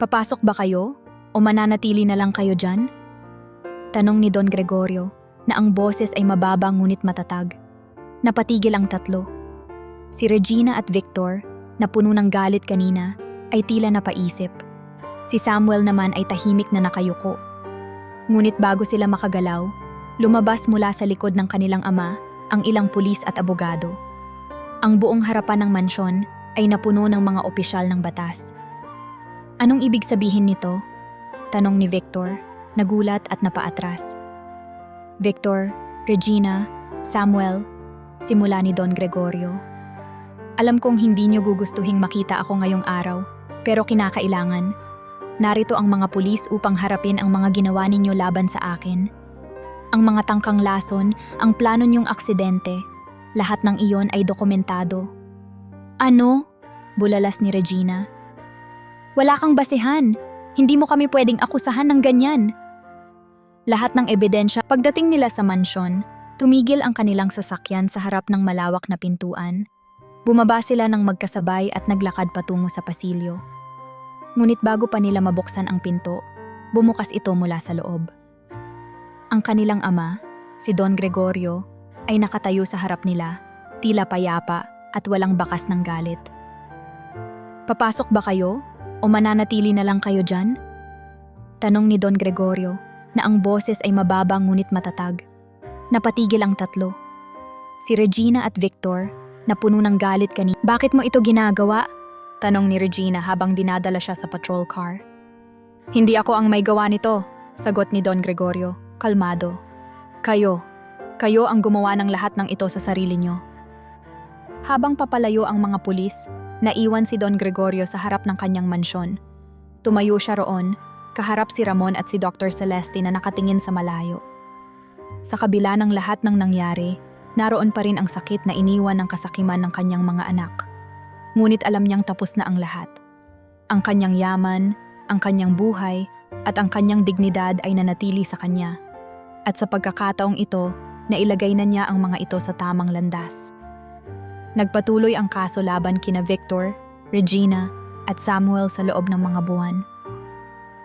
Papasok ba kayo o mananatili na lang kayo dyan? Tanong ni Don Gregorio na ang boses ay mababa ngunit matatag. Napatigil ang tatlo. Si Regina at Victor, na puno ng galit kanina, ay tila napaisip. Si Samuel naman ay tahimik na nakayuko. Ngunit bago sila makagalaw, lumabas mula sa likod ng kanilang ama ang ilang pulis at abogado. Ang buong harapan ng mansyon ay napuno ng mga opisyal ng batas. Anong ibig sabihin nito? Tanong ni Victor, nagulat at napaatras. Victor, Regina, Samuel, simula ni Don Gregorio. Alam kong hindi niyo gugustuhing makita ako ngayong araw, pero kinakailangan. Narito ang mga pulis upang harapin ang mga ginawa ninyo laban sa akin. Ang mga tangkang lason, ang plano niyong aksidente, lahat ng iyon ay dokumentado. Ano? Bulalas ni Regina. Wala kang basihan. Hindi mo kami pwedeng akusahan ng ganyan. Lahat ng ebidensya. Pagdating nila sa mansyon, tumigil ang kanilang sasakyan sa harap ng malawak na pintuan. Bumaba sila ng magkasabay at naglakad patungo sa pasilyo. Ngunit bago pa nila mabuksan ang pinto, bumukas ito mula sa loob. Ang kanilang ama, si Don Gregorio, ay nakatayo sa harap nila, tila payapa at walang bakas ng galit. Papasok ba kayo o mananatili na lang kayo dyan? Tanong ni Don Gregorio na ang boses ay mababa ngunit matatag. Napatigil ang tatlo. Si Regina at Victor, na puno ng galit kanina. Bakit mo ito ginagawa? Tanong ni Regina habang dinadala siya sa patrol car. Hindi ako ang may gawa nito, sagot ni Don Gregorio, kalmado. Kayo ang gumawa ng lahat ng ito sa sarili nyo. Habang papalayo ang mga pulis, naiwan si Don Gregorio sa harap ng kanyang mansyon. Tumayo siya roon, kaharap si Ramon at si Dr. Celeste na nakatingin sa malayo. Sa kabila ng lahat ng nangyari, naroon pa rin ang sakit na iniwan ng kasakiman ng kanyang mga anak. Ngunit alam niyang tapos na ang lahat. Ang kanyang yaman, ang kanyang buhay, at ang kanyang dignidad ay nanatili sa kanya. At sa pagkakataong ito, nailagay na niya ang mga ito sa tamang landas. Nagpatuloy ang kaso laban kina Victor, Regina, at Samuel sa loob ng mga buwan.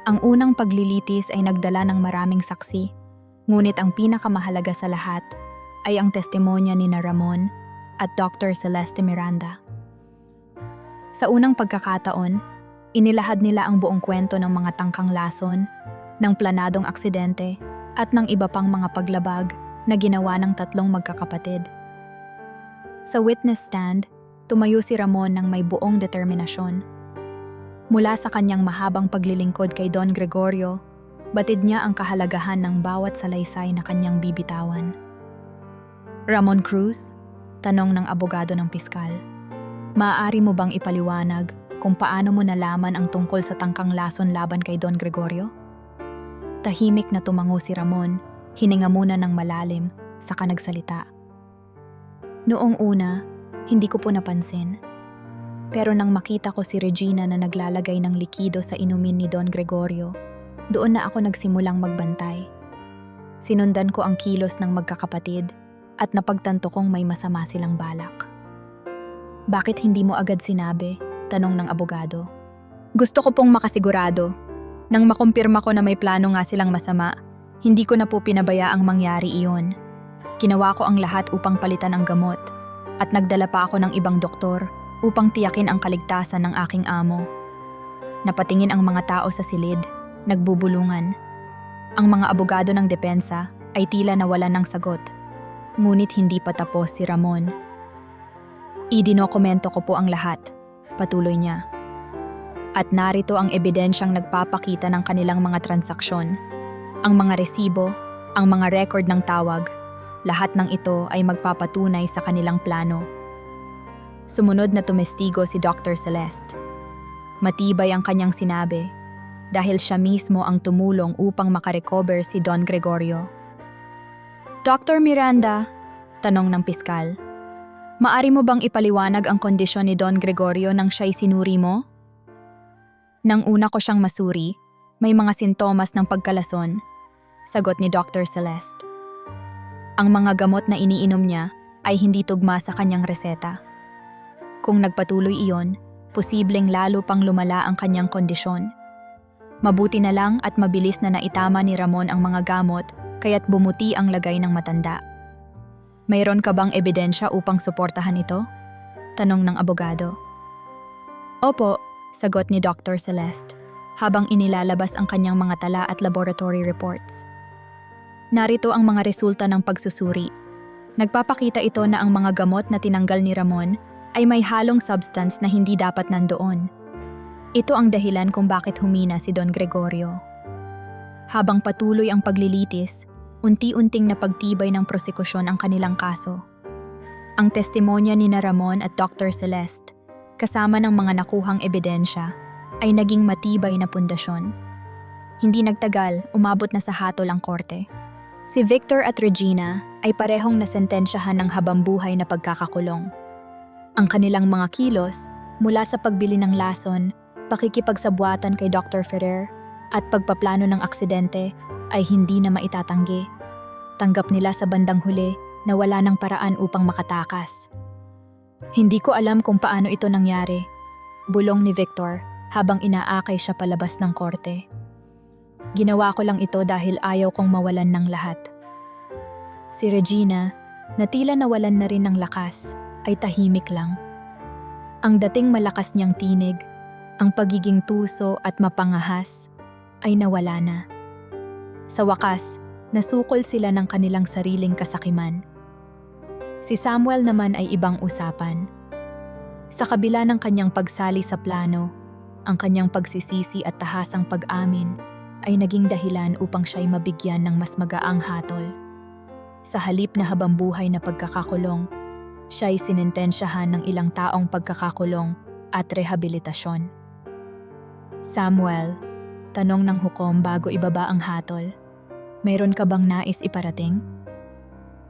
Ang unang paglilitis ay nagdala ng maraming saksi, ngunit ang pinakamahalaga sa lahat ay ang testimonya ni Ramon at Dr. Celeste Miranda. Sa unang pagkakataon, inilahad nila ang buong kwento ng mga tangkang lason, ng planadong aksidente, at ng iba pang mga paglabag na ginawa ng tatlong magkakapatid. Sa witness stand, Tumayo si Ramon ng may buong determinasyon. Mula sa kanyang mahabang paglilingkod kay Don Gregorio, batid niya ang kahalagahan ng bawat salaysay na kanyang bibitawan. Ramon Cruz, tanong ng abogado ng piskal. Maaari mo bang ipaliwanag kung paano mo nalaman ang tungkol sa tangkang lason laban kay Don Gregorio? Tahimik na tumango si Ramon, hininga muna ng malalim, saka nagsalita. Noong una, hindi ko po napansin. Pero nang makita ko si Regina na naglalagay ng likido sa inumin ni Don Gregorio, doon na ako nagsimulang magbantay. Sinundan ko ang kilos ng magkakapatid at napagtanto kong may masama silang balak. Bakit hindi mo agad sinabi? Tanong ng abogado. Gusto ko pong makasigurado. Nang makumpirma ko na may plano nga silang masama, hindi ko na po pinabayaang mangyari iyon. Ginawa ko ang lahat upang palitan ang gamot at nagdala pa ako ng ibang doktor upang tiyakin ang kaligtasan ng aking amo. Napatingin ang mga tao sa silid, nagbubulungan. Ang mga abogado ng depensa ay tila nawalan ng sagot. Ngunit hindi pa tapos si Ramon. Idinokomento ko po ang lahat, patuloy niya. At narito ang ebidensyang nagpapakita ng kanilang mga transaksyon. Ang mga resibo, ang mga record ng tawag, lahat ng ito ay magpapatunay sa kanilang plano. Sumunod na tumestigo si Dr. Celeste. Matibay ang kanyang sinabi dahil siya mismo ang tumulong upang makarecover si Don Gregorio. Dr. Miranda, tanong ng piskal, maari mo bang ipaliwanag ang kondisyon ni Don Gregorio nang siya'y sinuri mo? Nang una ko siyang masuri, may mga sintomas ng pagkalason, sagot ni Dr. Celeste. Ang mga gamot na iniinom niya ay hindi tugma sa kanyang reseta. Kung nagpatuloy iyon, posibleng lalo pang lumala ang kanyang kondisyon. Mabuti na lang at mabilis na naitama ni Ramon ang mga gamot kaya't bumuti ang lagay ng matanda. Mayroon ka bang ebidensya upang suportahan ito? Tanong ng abogado. Opo, sagot ni Dr. Celeste, habang inilalabas ang kanyang mga tala at laboratory reports. Narito ang mga resulta ng pagsusuri. Nagpapakita ito na ang mga gamot na tinanggal ni Ramon ay may halong substance na hindi dapat nandoon. Ito ang dahilan kung bakit humina si Don Gregorio. Habang patuloy ang paglilitis, unti-unting napagtibay ng prosekusyon ang kanilang kaso. Ang testimonya ni Ramon at Dr. Celeste, kasama ng mga nakuhang ebidensya, ay naging matibay na pundasyon. Hindi nagtagal, umabot na sa hatol ang korte. Si Victor at Regina ay parehong nasentensyahan ng habambuhay na pagkakakulong. Ang kanilang mga kilos, mula sa pagbili ng lason, pakikipagsabuatan kay Dr. Ferrer, at pagpaplano ng aksidente, ay hindi na maitatanggi. Tanggap nila sa bandang huli na wala ng paraan upang makatakas. Hindi ko alam kung paano ito nangyari, bulong ni Victor habang inaakay siya palabas ng korte. Ginawa ko lang ito dahil ayaw kong mawalan ng lahat. Si Regina, na tila nawalan na rin ng lakas, ay tahimik lang. Ang dating malakas niyang tinig, ang pagiging tuso at mapangahas, ay nawala na. Sa wakas, nasukol sila ng kanilang sariling kasakiman. Si Samuel naman ay ibang usapan. Sa kabila ng kanyang pagsali sa plano, ang kanyang pagsisisi at tahasang pag-amin ay naging dahilan upang siya'y mabigyan ng mas magaang hatol. Sa halip na habambuhay na pagkakakulong, siya'y sinintensyahan ng ilang taong pagkakakulong at rehabilitasyon. Samuel, tanong ng hukom bago ibaba ang hatol, mayroon ka bang nais iparating?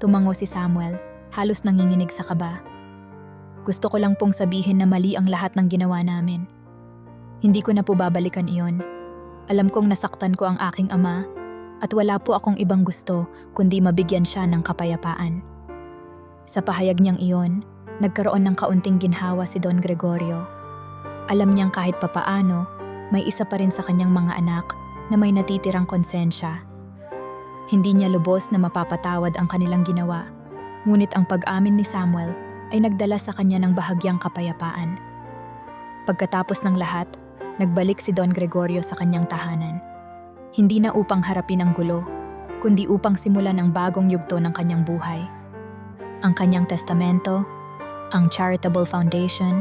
Tumango si Samuel, halos nanginginig sa kaba. Gusto ko lang pong sabihin na mali ang lahat ng ginawa namin. Hindi ko na po babalikan iyon. Alam kong nasaktan ko ang aking ama at wala po akong ibang gusto kundi mabigyan siya ng kapayapaan. Sa pahayag niyang iyon, nagkaroon ng kaunting ginhawa si Don Gregorio. Alam niyang kahit papaano, may isa pa rin sa kanyang mga anak na may natitirang konsensya. Hindi niya lubos na mapapatawad ang kanilang ginawa, ngunit ang pag-amin ni Samuel ay nagdala sa kanya ng bahagyang kapayapaan. Pagkatapos ng lahat, nagbalik si Don Gregorio sa kanyang tahanan. Hindi na upang harapin ang gulo, kundi upang simulan ang bagong yugto ng kanyang buhay. Ang kanyang testamento, ang charitable foundation,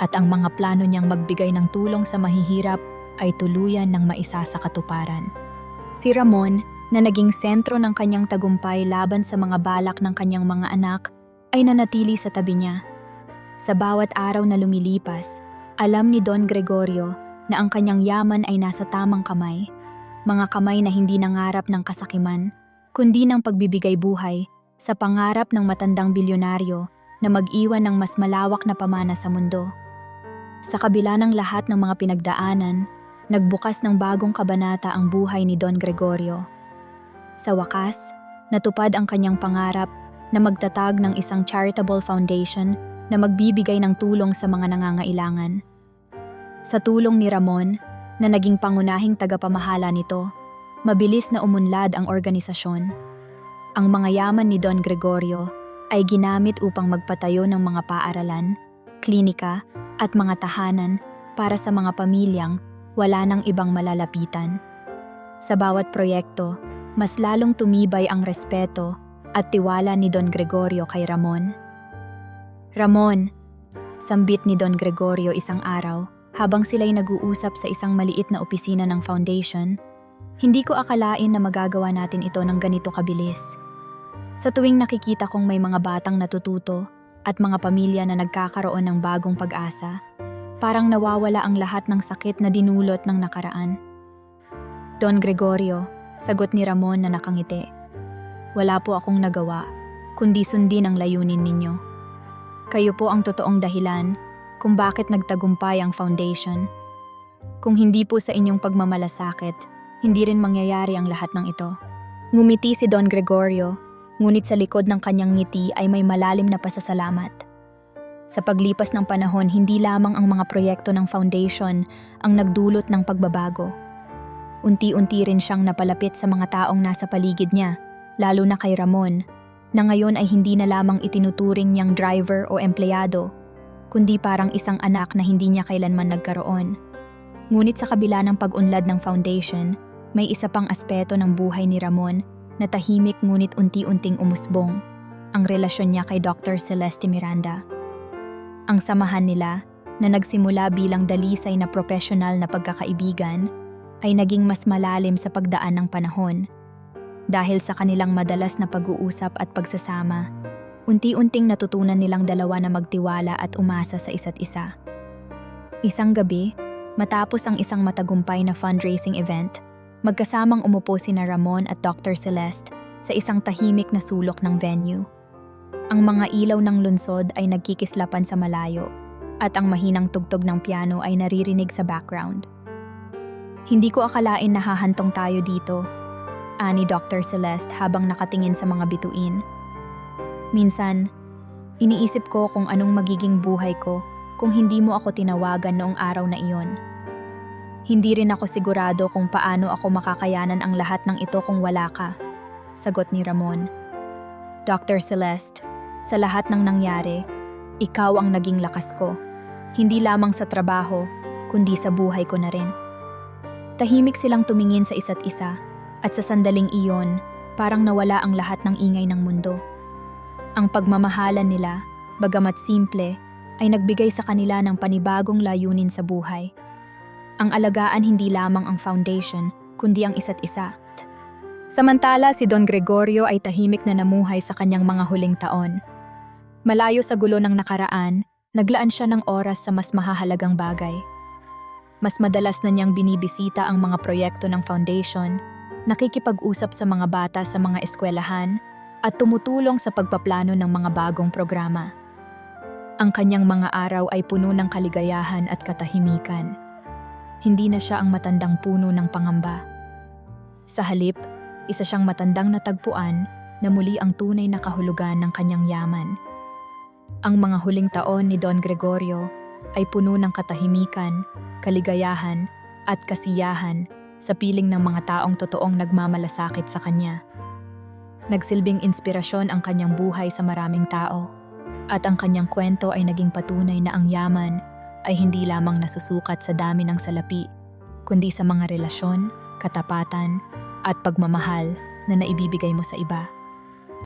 at ang mga plano niyang magbigay ng tulong sa mahihirap ay tuluyan ng maisa sa katuparan. Si Ramon, na naging sentro ng kanyang tagumpay laban sa mga balak ng kanyang mga anak, ay nanatili sa tabi niya. Sa bawat araw na lumilipas, alam ni Don Gregorio na ang kanyang yaman ay nasa tamang kamay. Mga kamay na hindi nangarap ng kasakiman, kundi ng pagbibigay buhay sa pangarap ng matandang bilyonaryo na mag-iwan ng mas malawak na pamana sa mundo. Sa kabila ng lahat ng mga pinagdaanan, nagbukas ng bagong kabanata ang buhay ni Don Gregorio. Sa wakas, natupad ang kanyang pangarap na magtatag ng isang charitable foundation na magbibigay ng tulong sa mga nangangailangan. Sa tulong ni Ramon, na naging pangunahing tagapamahala nito, mabilis na umunlad ang organisasyon. Ang mga yaman ni Don Gregorio ay ginamit upang magpatayo ng mga paaralan, klinika at mga tahanan para sa mga pamilyang wala nang ibang malalapitan. Sa bawat proyekto, mas lalong tumibay ang respeto at tiwala ni Don Gregorio kay Ramon. "Ramon," sambit ni Don Gregorio isang araw habang sila'y nag-uusap sa isang maliit na opisina ng foundation, "hindi ko akalain na magagawa natin ito ng ganito kabilis. Sa tuwing nakikita kong may mga batang natututo at mga pamilya na nagkakaroon ng bagong pag-asa, parang nawawala ang lahat ng sakit na dinulot ng nakaraan." "Don Gregorio," sagot ni Ramon na nakangiti, "wala po akong nagawa, kundi sundin ang layunin ninyo. Kayo po ang totoong dahilan kung bakit nagtagumpay ang foundation. Kung hindi po sa inyong pagmamalasakit, hindi rin mangyayari ang lahat ng ito." Ngumiti si Don Gregorio, ngunit sa likod ng kanyang ngiti ay may malalim na pasasalamat. Sa paglipas ng panahon, hindi lamang ang mga proyekto ng foundation ang nagdulot ng pagbabago. Unti-unti rin siyang napalapit sa mga taong nasa paligid niya, lalo na kay Ramon, na ngayon ay hindi na lamang itinuturing niyang driver o empleyado, kundi parang isang anak na hindi niya kailanman nagkaroon. Ngunit sa kabila ng pag-unlad ng foundation, may isa pang aspeto ng buhay ni Ramon na tahimik ngunit unti-unting umusbong, ang relasyon niya kay Dr. Celeste Miranda. Ang samahan nila, na nagsimula bilang dalisay na profesional na pagkakaibigan, ay naging mas malalim sa pagdaan ng panahon. Dahil sa kanilang madalas na pag-uusap at pagsasama, unti-unting natutunan nilang dalawa na magtiwala at umasa sa isa't isa. Isang gabi, matapos ang isang matagumpay na fundraising event, magkasamang umupo sina Ramon at Dr. Celeste sa isang tahimik na sulok ng venue. Ang mga ilaw ng lunsod ay nagkikislapan sa malayo, at ang mahinang tugtog ng piano ay naririnig sa background. "Hindi ko akalain na hahantong tayo dito," ani Dr. Celeste habang nakatingin sa mga bituin. "Minsan, iniisip ko kung anong magiging buhay ko kung hindi mo ako tinawagan noong araw na iyon. Hindi rin ako sigurado kung paano ako makakayanan ang lahat ng ito kung wala ka," sagot ni Ramon. "Dr. Celeste, sa lahat ng nangyari, ikaw ang naging lakas ko, hindi lamang sa trabaho, kundi sa buhay ko na rin." Tahimik silang tumingin sa isa't isa, at sa sandaling iyon, parang nawala ang lahat ng ingay ng mundo. Ang pagmamahalan nila, bagamat simple, ay nagbigay sa kanila ng panibagong layunin sa buhay. Ang alagaan hindi lamang ang foundation, kundi ang isa't isa. Samantala, si Don Gregorio ay tahimik na namuhay sa kanyang mga huling taon. Malayo sa gulo ng nakaraan, naglaan siya ng oras sa mas mahahalagang bagay. Mas madalas na niyang binibisita ang mga proyekto ng foundation, nakikipag-usap sa mga bata sa mga eskwelahan, at tumutulong sa pagpaplano ng mga bagong programa. Ang kanyang mga araw ay puno ng kaligayahan at katahimikan. Hindi na siya ang matandang puno ng pangamba. Sa halip, isa siyang matandang natagpuan na muli ang tunay na kahulugan ng kanyang yaman. Ang mga huling taon ni Don Gregorio ay puno ng katahimikan, kaligayahan, at kasiyahan sa piling ng mga taong totoong nagmamalasakit sa kanya. Nagsilbing inspirasyon ang kanyang buhay sa maraming tao, at ang kanyang kwento ay naging patunay na ang yaman ay hindi lamang nasusukat sa dami ng salapi, kundi sa mga relasyon, katapatan, at pagmamahal na naibibigay mo sa iba.